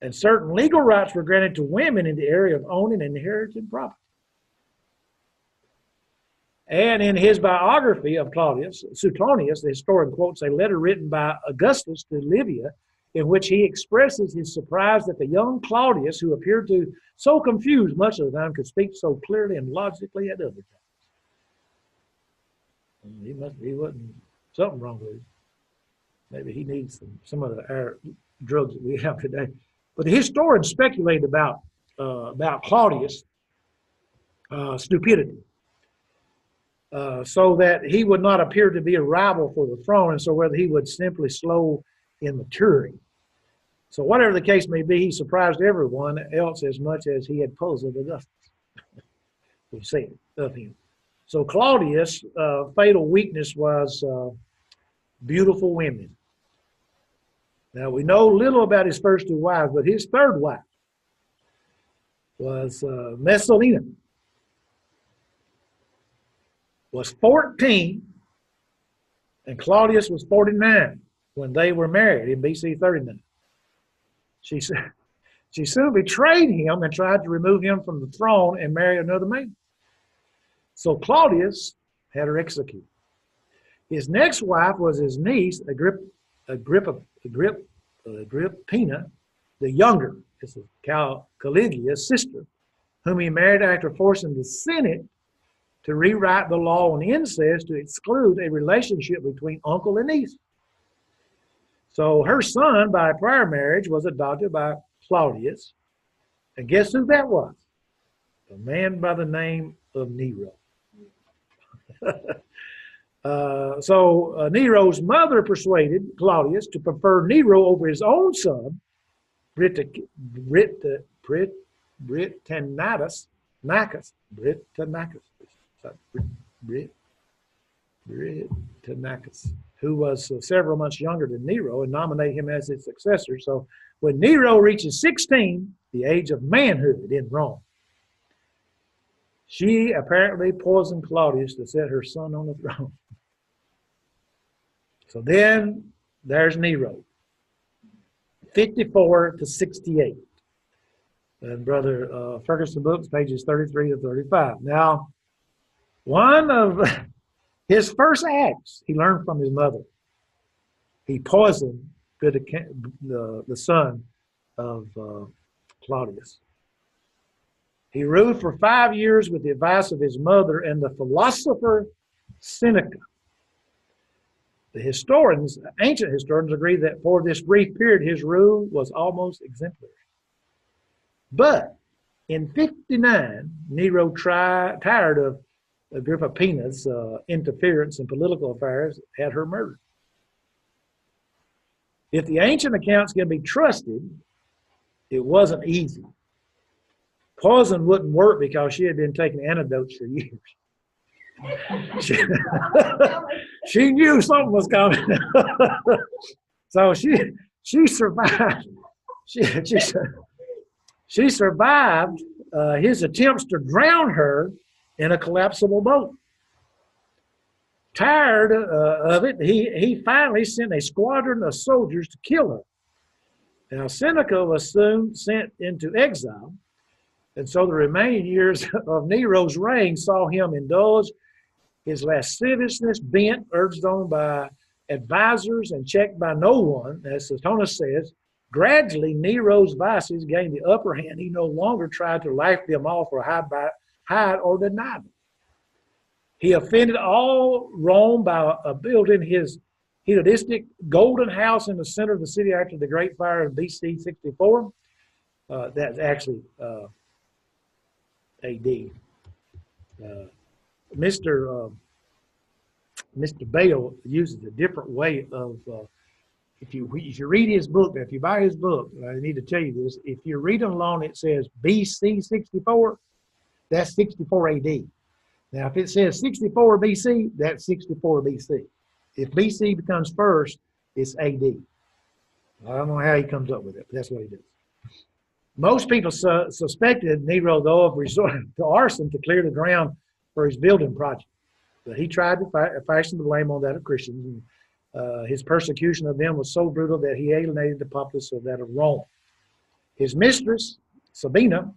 And certain legal rights were granted to women in the area of owning and inheriting property. And in his biography of Claudius, Suetonius, the historian, quotes a letter written by Augustus to Livia in which he expresses his surprise that the young Claudius, who appeared to so confused much of the time, could speak so clearly and logically at other times. He wasn't something wrong with him. Maybe he needs some of our drugs that we have today. But the historians speculate about Claudius' stupidity, so that he would not appear to be a rival for the throne, and so whether he would simply slow in maturity. So whatever the case may be, he surprised everyone else as much as he had puzzled Augustus. We say of him. So Claudius' fatal weakness was beautiful women. Now we know little about his first two wives, but his third wife was Messalina. Was 14, and Claudius was 49 when they were married in BC 39. She soon betrayed him and tried to remove him from the throne and marry another man. So Claudius had her executed. His next wife was his niece, Agrippina, the younger. This is Caligula's sister, whom he married after forcing the Senate to rewrite the law on incest to exclude a relationship between uncle and niece. So her son, by prior marriage, was adopted by Claudius. And guess who that was? A man by the name of Nero. So Nero's mother persuaded Claudius to prefer Nero over his own son, Britannicus. Britannicus, who was several months younger than Nero, and nominated him as his successor. So when Nero reaches 16, the age of manhood in Rome, she apparently poisoned Claudius to set her son on the throne. So then there's Nero, 54 to 68. And Brother Ferguson books, pages 33 to 35. Now, one of his first acts he learned from his mother. He poisoned the son of Claudius. He ruled for 5 years with the advice of his mother and the philosopher Seneca. The ancient historians agree that for this brief period, his rule was almost exemplary. But in 59, Nero tired of Agrippina's interference in political affairs, had her murdered. If the ancient accounts can be trusted, it wasn't easy. Poison wouldn't work because she had been taking antidotes for years. She knew something was coming. So she survived. She survived his attempts to drown her in a collapsible boat. Tired of it, he finally sent a squadron of soldiers to kill her. Now, Seneca was soon sent into exile, and so the remaining years of Nero's reign saw him indulge his lasciviousness, bent, urged on by advisors, and checked by no one, as Suetonius says. Gradually, Nero's vices gained the upper hand. He no longer tried to laugh them off or hide or deny them. He offended all Rome by building his hedonistic golden house in the center of the city after the Great Fire of BC 64. That's actually AD. Mr. Bale uses a different way of, if you read his book, if you buy his book, I need to tell you this, if you read it along, it says BC 64, that's 64 AD. Now, if it says 64 BC, that's 64 BC. If BC becomes first, it's AD. I don't know how he comes up with it, but that's what he does. Most people suspected Nero, though, of resorting to arson to clear the ground for his building project. But he tried to fasten the blame on that of Christians. And, his persecution of them was so brutal that he alienated the populace of that of Rome. His mistress, Sabina,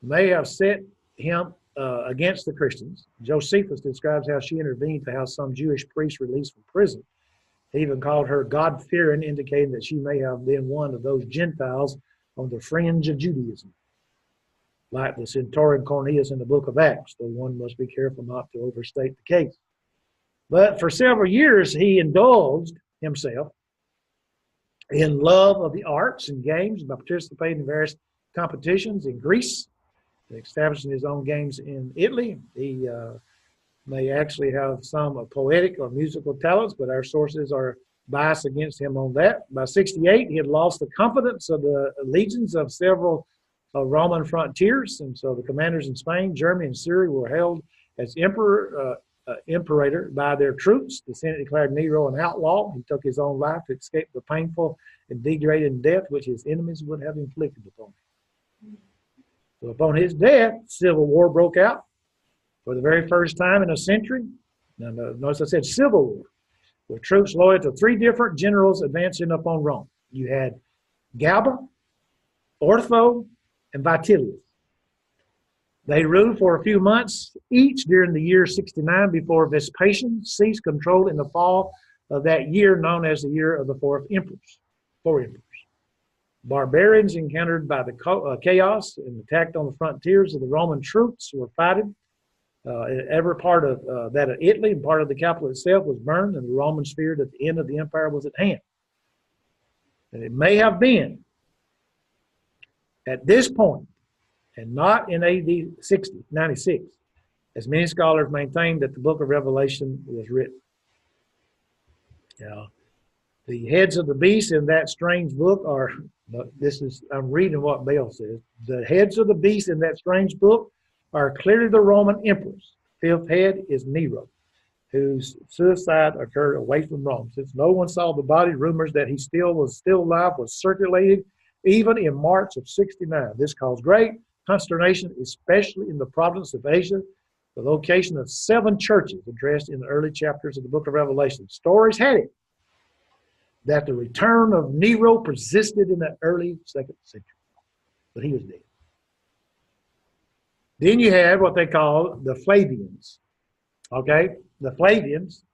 may have set him against the Christians. Josephus describes how she intervened to have some Jewish priest released from prison He even called her God-fearing, indicating that she may have been one of those Gentiles on the fringe of Judaism, like the centurion Cornelius in the book of Acts, though one must be careful not to overstate the case. But for several years, he indulged himself in love of the arts and games by participating in various competitions in Greece, establishing his own games in Italy. He may actually have some poetic or musical talents, but our sources are biased against him on that. By 68, he had lost the confidence of the legions of several Roman frontiers, and so the commanders in Spain, Germany, and Syria were held as imperator by their troops. The Senate declared Nero an outlaw. He took his own life to escape the painful and degrading death which his enemies would have inflicted upon him. So upon his death, civil war broke out for the very first time in a century. Now, notice I said civil war, with troops loyal to three different generals advancing upon Rome. You had Galba, Ortho, and Vitellius. They ruled for a few months each during the year 69 before Vespasian ceased control in the fall of that year, known as the year of the four emperors. Barbarians encountered by the chaos and attacked on the frontiers of the Roman troops were fighting. Every part of that of Italy and part of the capital itself was burned, and the Romans feared that the end of the empire was at hand. And it may have been at this point, and not in AD 96, as many scholars maintain that the book of Revelation was written. Now, the heads of the beast in that strange book are, I'm reading what Bell says, the heads of the beast in that strange book are clearly the Roman emperors. Fifth head is Nero, whose suicide occurred away from Rome. Since no one saw the body, rumors that he was still alive was circulated even in March of 69. This caused great consternation, especially in the province of Asia, the location of 7 churches addressed in the early chapters of the book of Revelation. Stories had it that the return of Nero persisted in the early 2nd century, but he was dead. Then you had what they call the Flavians. Okay, the Flavians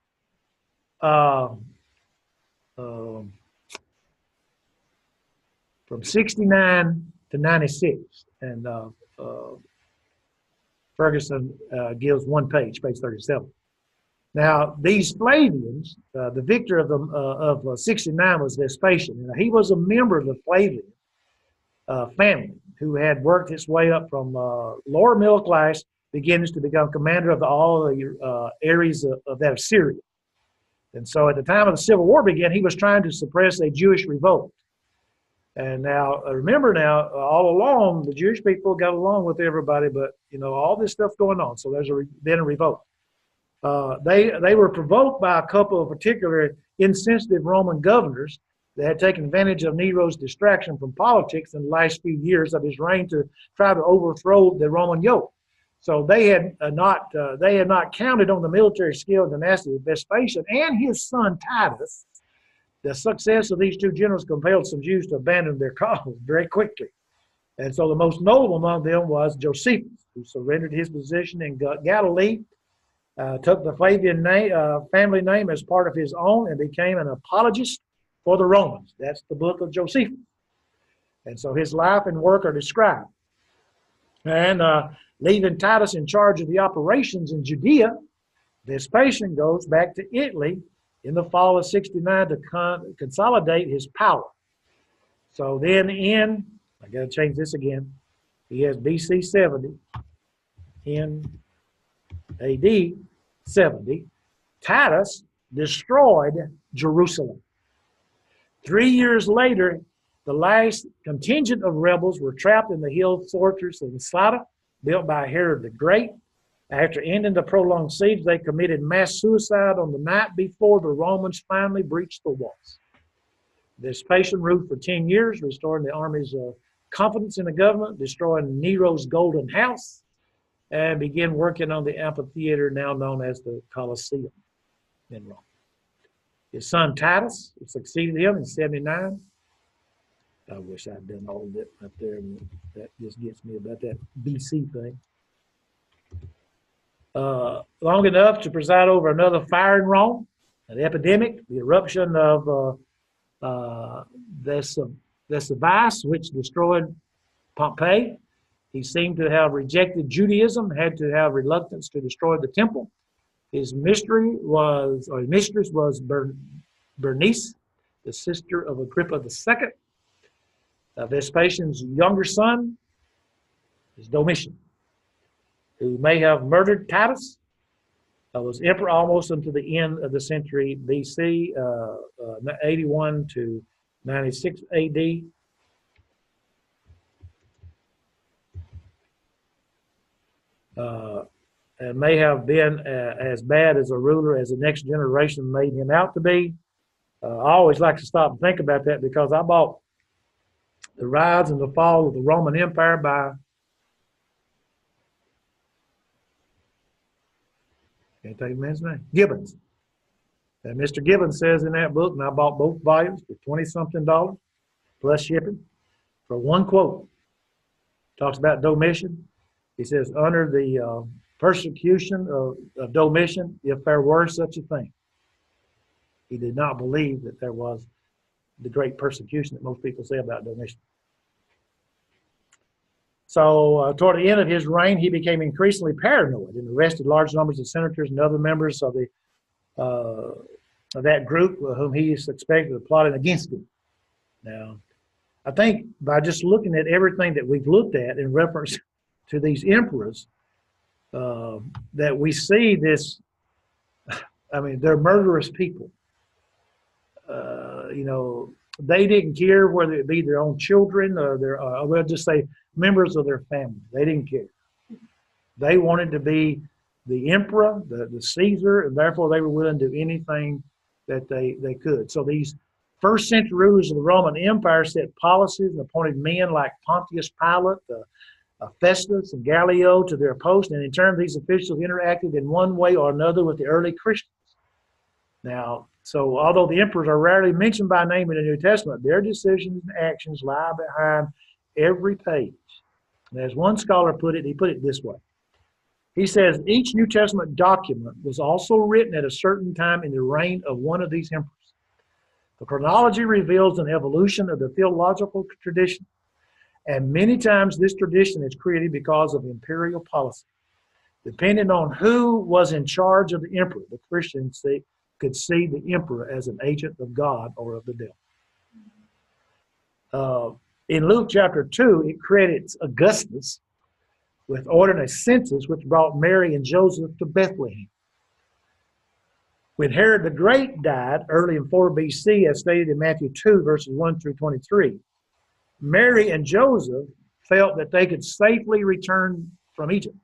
from 69 to 96, and Ferguson gives one page 37. Now, these Flavians, the victor of 69 was Vespasian. Now, he was a member of the Flavian family who had worked his way up from lower middle class beginnings to become commander of all the areas of that of Syria. And so at the time of the Civil War began, he was trying to suppress a Jewish revolt. And now, remember now, all along, the Jewish people got along with everybody, but, all this stuff going on. So there's been a revolt. They were provoked by a couple of particular insensitive Roman governors that had taken advantage of Nero's distraction from politics in the last few years of his reign to try to overthrow the Roman yoke. So they had not counted on the military skill and tenacity of Vespasian and his son Titus. The success of these two generals compelled some Jews to abandon their cause very quickly. And so the most notable among them was Josephus, who surrendered his position in Galilee, took the Flavian family name as part of his own, and became an apologist for the Romans. That's the book of Josephus. And so his life and work are described. And leaving Titus in charge of the operations in Judea, Vespasian goes back to Italy in the fall of 69 to consolidate his power. So then I got to change this again, he has BC 70, in AD 70, Titus destroyed Jerusalem. 3 years later, the last contingent of rebels were trapped in the hill fortress of Masada, built by Herod the Great. After ending the prolonged siege, they committed mass suicide on the night before the Romans finally breached the walls. Vespasian ruled for 10 years, restoring the army's confidence in the government, destroying Nero's golden house, and began working on the amphitheater now known as the Colosseum in Rome. His son Titus succeeded him in 79. I wish I'd done all of that right there. That just gets me about that BC thing. Long enough to preside over another fire in Rome. An epidemic, the eruption of Vesuvius, which destroyed Pompeii. He seemed to have rejected Judaism, had to have reluctance to destroy the temple. His mistress was Bernice, the sister of Agrippa II. Vespasian's younger son is Domitian, who may have murdered Titus, was emperor almost until the end of the century BC, 81 to 96 AD. And may have been as bad as a ruler as the next generation made him out to be. I always like to stop and think about that because I bought The Rise and the Fall of the Roman Empire by, can't tell you the man's name, Gibbons. And Mr. Gibbons says in that book, and I bought both volumes for $20-something plus shipping, for one quote. Talks about Domitian. He says, under the persecution of Domitian, if there were such a thing. He did not believe that there was the great persecution that most people say about Domitian. So toward the end of his reign, he became increasingly paranoid and arrested large numbers of senators and other members of that group whom he suspected of plotting against him. Now, I think by just looking at everything that we've looked at in reference to these emperors, that we see this, I mean, they're murderous people. They didn't care whether it be their own children or we'll just say members of their family. They didn't care. They wanted to be the emperor, the Caesar, and therefore they were willing to do anything that they could. So these first century rulers of the Roman Empire set policies and appointed men like Pontius Pilate, Festus, and Gallio to their posts, and in turn these officials interacted in one way or another with the early Christians. Now, so although the emperors are rarely mentioned by name in the New Testament, their decisions and actions lie behind every page. And as one scholar put it, he put it this way. He says, each New Testament document was also written at a certain time in the reign of one of these emperors. The chronology reveals an evolution of the theological tradition, and many times this tradition is created because of imperial policy. Depending on who was in charge of the emperor, the Christians could see the emperor as an agent of God or of the devil. In Luke chapter 2, it credits Augustus with ordering a census which brought Mary and Joseph to Bethlehem. When Herod the Great died early in 4 BC, as stated in Matthew 2, verses 1 through 23, Mary and Joseph felt that they could safely return from Egypt,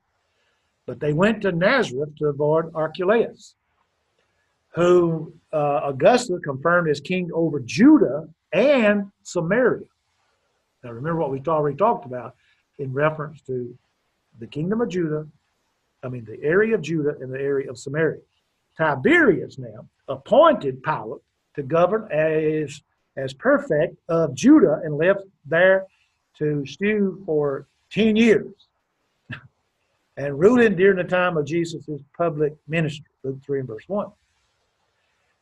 but they went to Nazareth to avoid Archelaus, who Augustus confirmed as king over Judah and Samaria. Now remember what we already talked about in reference to the kingdom of Judah, the area of Judah and the area of Samaria. Tiberius now appointed Pilate to govern as prefect of Judah and left there to stew for 10 years and ruling during the time of Jesus' public ministry, Luke 3 and verse 1.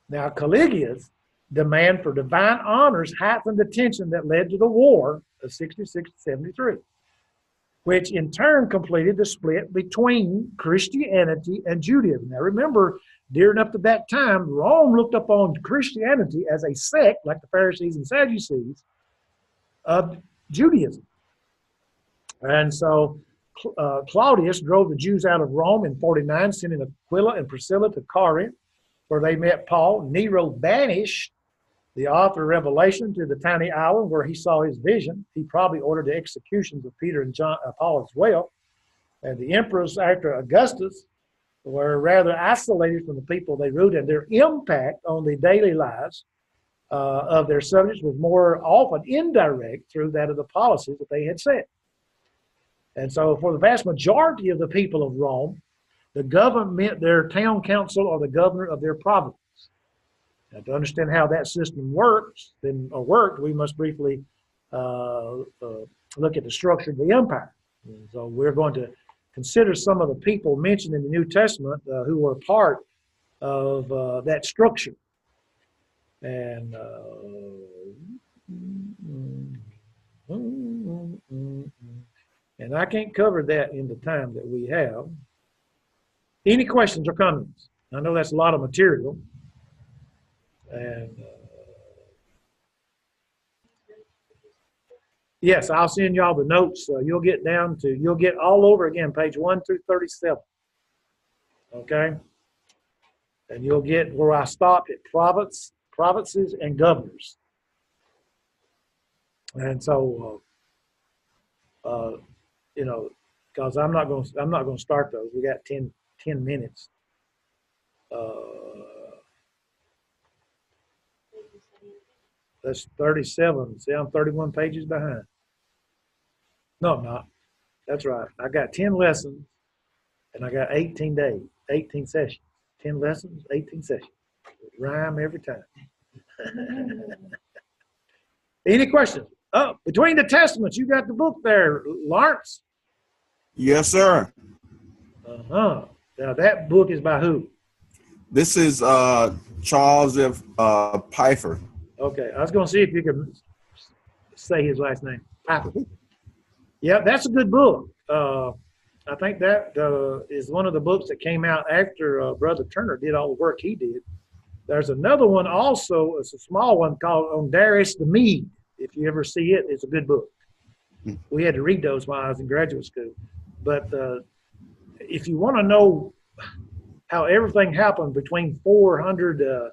Now, Caligula's demand for divine honors heightened the tension that led to the war of 66-73, which in turn completed the split between Christianity and Judaism. Now, remember, during up to that time, Rome looked upon Christianity as a sect, like the Pharisees and Sadducees, of Judaism. And so Claudius drove the Jews out of Rome in 49, sending Aquila and Priscilla to Corinth, where they met Paul. Nero banished the author of Revelation to the tiny island where he saw his vision. He probably ordered the executions of Peter and Paul as well. And the emperors after Augustus were rather isolated from the people they ruled, and their impact on the daily lives of their subjects was more often indirect through that of the policies that they had set. And so for the vast majority of the people of Rome, the government meant their town council or the governor of their province. Now, to understand how that system worked, we must briefly look at the structure of the empire. And so we're going to consider some of the people mentioned in the New Testament who were part of that structure. And and I can't cover that in the time that we have. Any questions or comments? I know that's a lot of material. And yes, I'll send y'all the notes. You'll get all over again, page 1 through 37. Okay? And you'll get where I stopped at provinces and governors. And so, you know, because I'm not going to start those. We got 10 minutes. That's 37. See, I'm 31 pages behind. No, I'm not. That's right. I got 10 lessons, and I got 18 days, 18 sessions. 10 lessons, 18 sessions. Rhyme every time. Any questions? Oh, Between the Testaments, you got the book there, Lawrence? Yes, sir. Uh-huh. Now, that book is by who? This is Charles F. Pfeiffer. Okay, I was going to see if you could say his last name. Pfeiffer. Yeah, that's a good book. I think that is one of the books that came out after Brother Turner did all the work he did. There's another one also, it's a small one called On Darius the Mede. If you ever see it, it's a good book. We had to read those while I was in graduate school. But if you want to know how everything happened between 400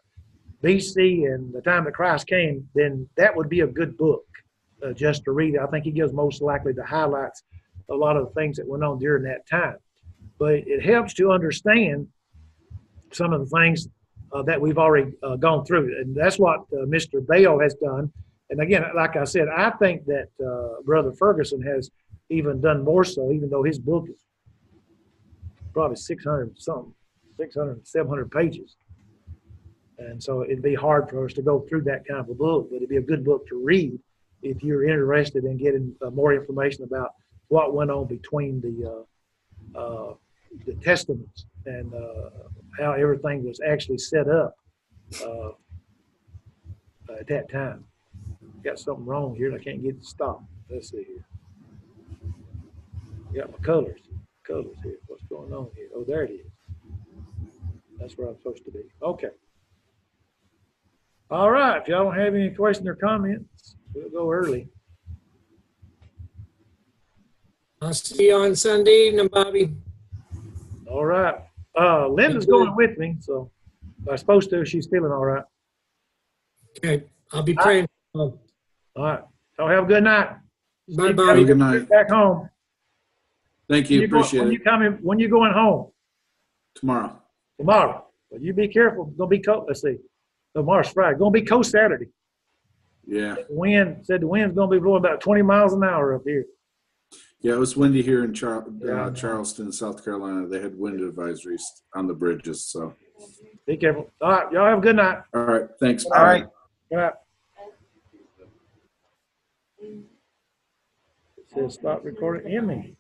BC and the time that Christ came, then that would be a good book just to read. I think he gives most likely the highlights a lot of the things that went on during that time. But it helps to understand some of the things that we've already gone through. And that's what Mr. Bale has done. And again, like I said, I think that Brother Ferguson has even done more so, even though his book is probably 600, 700 pages. And so it'd be hard for us to go through that kind of a book, but it'd be a good book to read if you're interested in getting more information about what went on between the Testaments and how everything was actually set up at that time. Got something wrong here, and I can't get it to stop. Let's see here. Got my colors here. What's going on here? Oh, there it is. That's where I'm supposed to be. Okay. All right. If y'all don't have any questions or comments, we'll go early. I'll see you on Sunday evening, Bobby. All right. Linda's going with me, so I'm supposed to. She's feeling all right. Okay, I'll be praying. All right. So have a good night. Bye, Have a Bobby. good night. Back home. Thank you. Appreciate when it. you coming? When you going home? Tomorrow. Tomorrow. Well, you be careful. It's gonna be cold. Let's see. Tomorrow's Friday. Gonna be cold Saturday. Yeah. The wind's gonna be blowing about 20 miles an hour up here. Yeah, it was windy here in Charleston, South Carolina. They had wind advisories on the bridges. So. Be careful. All right. Y'all have a good night. All right. Thanks. All right. All right. It says stop recording. Emmy.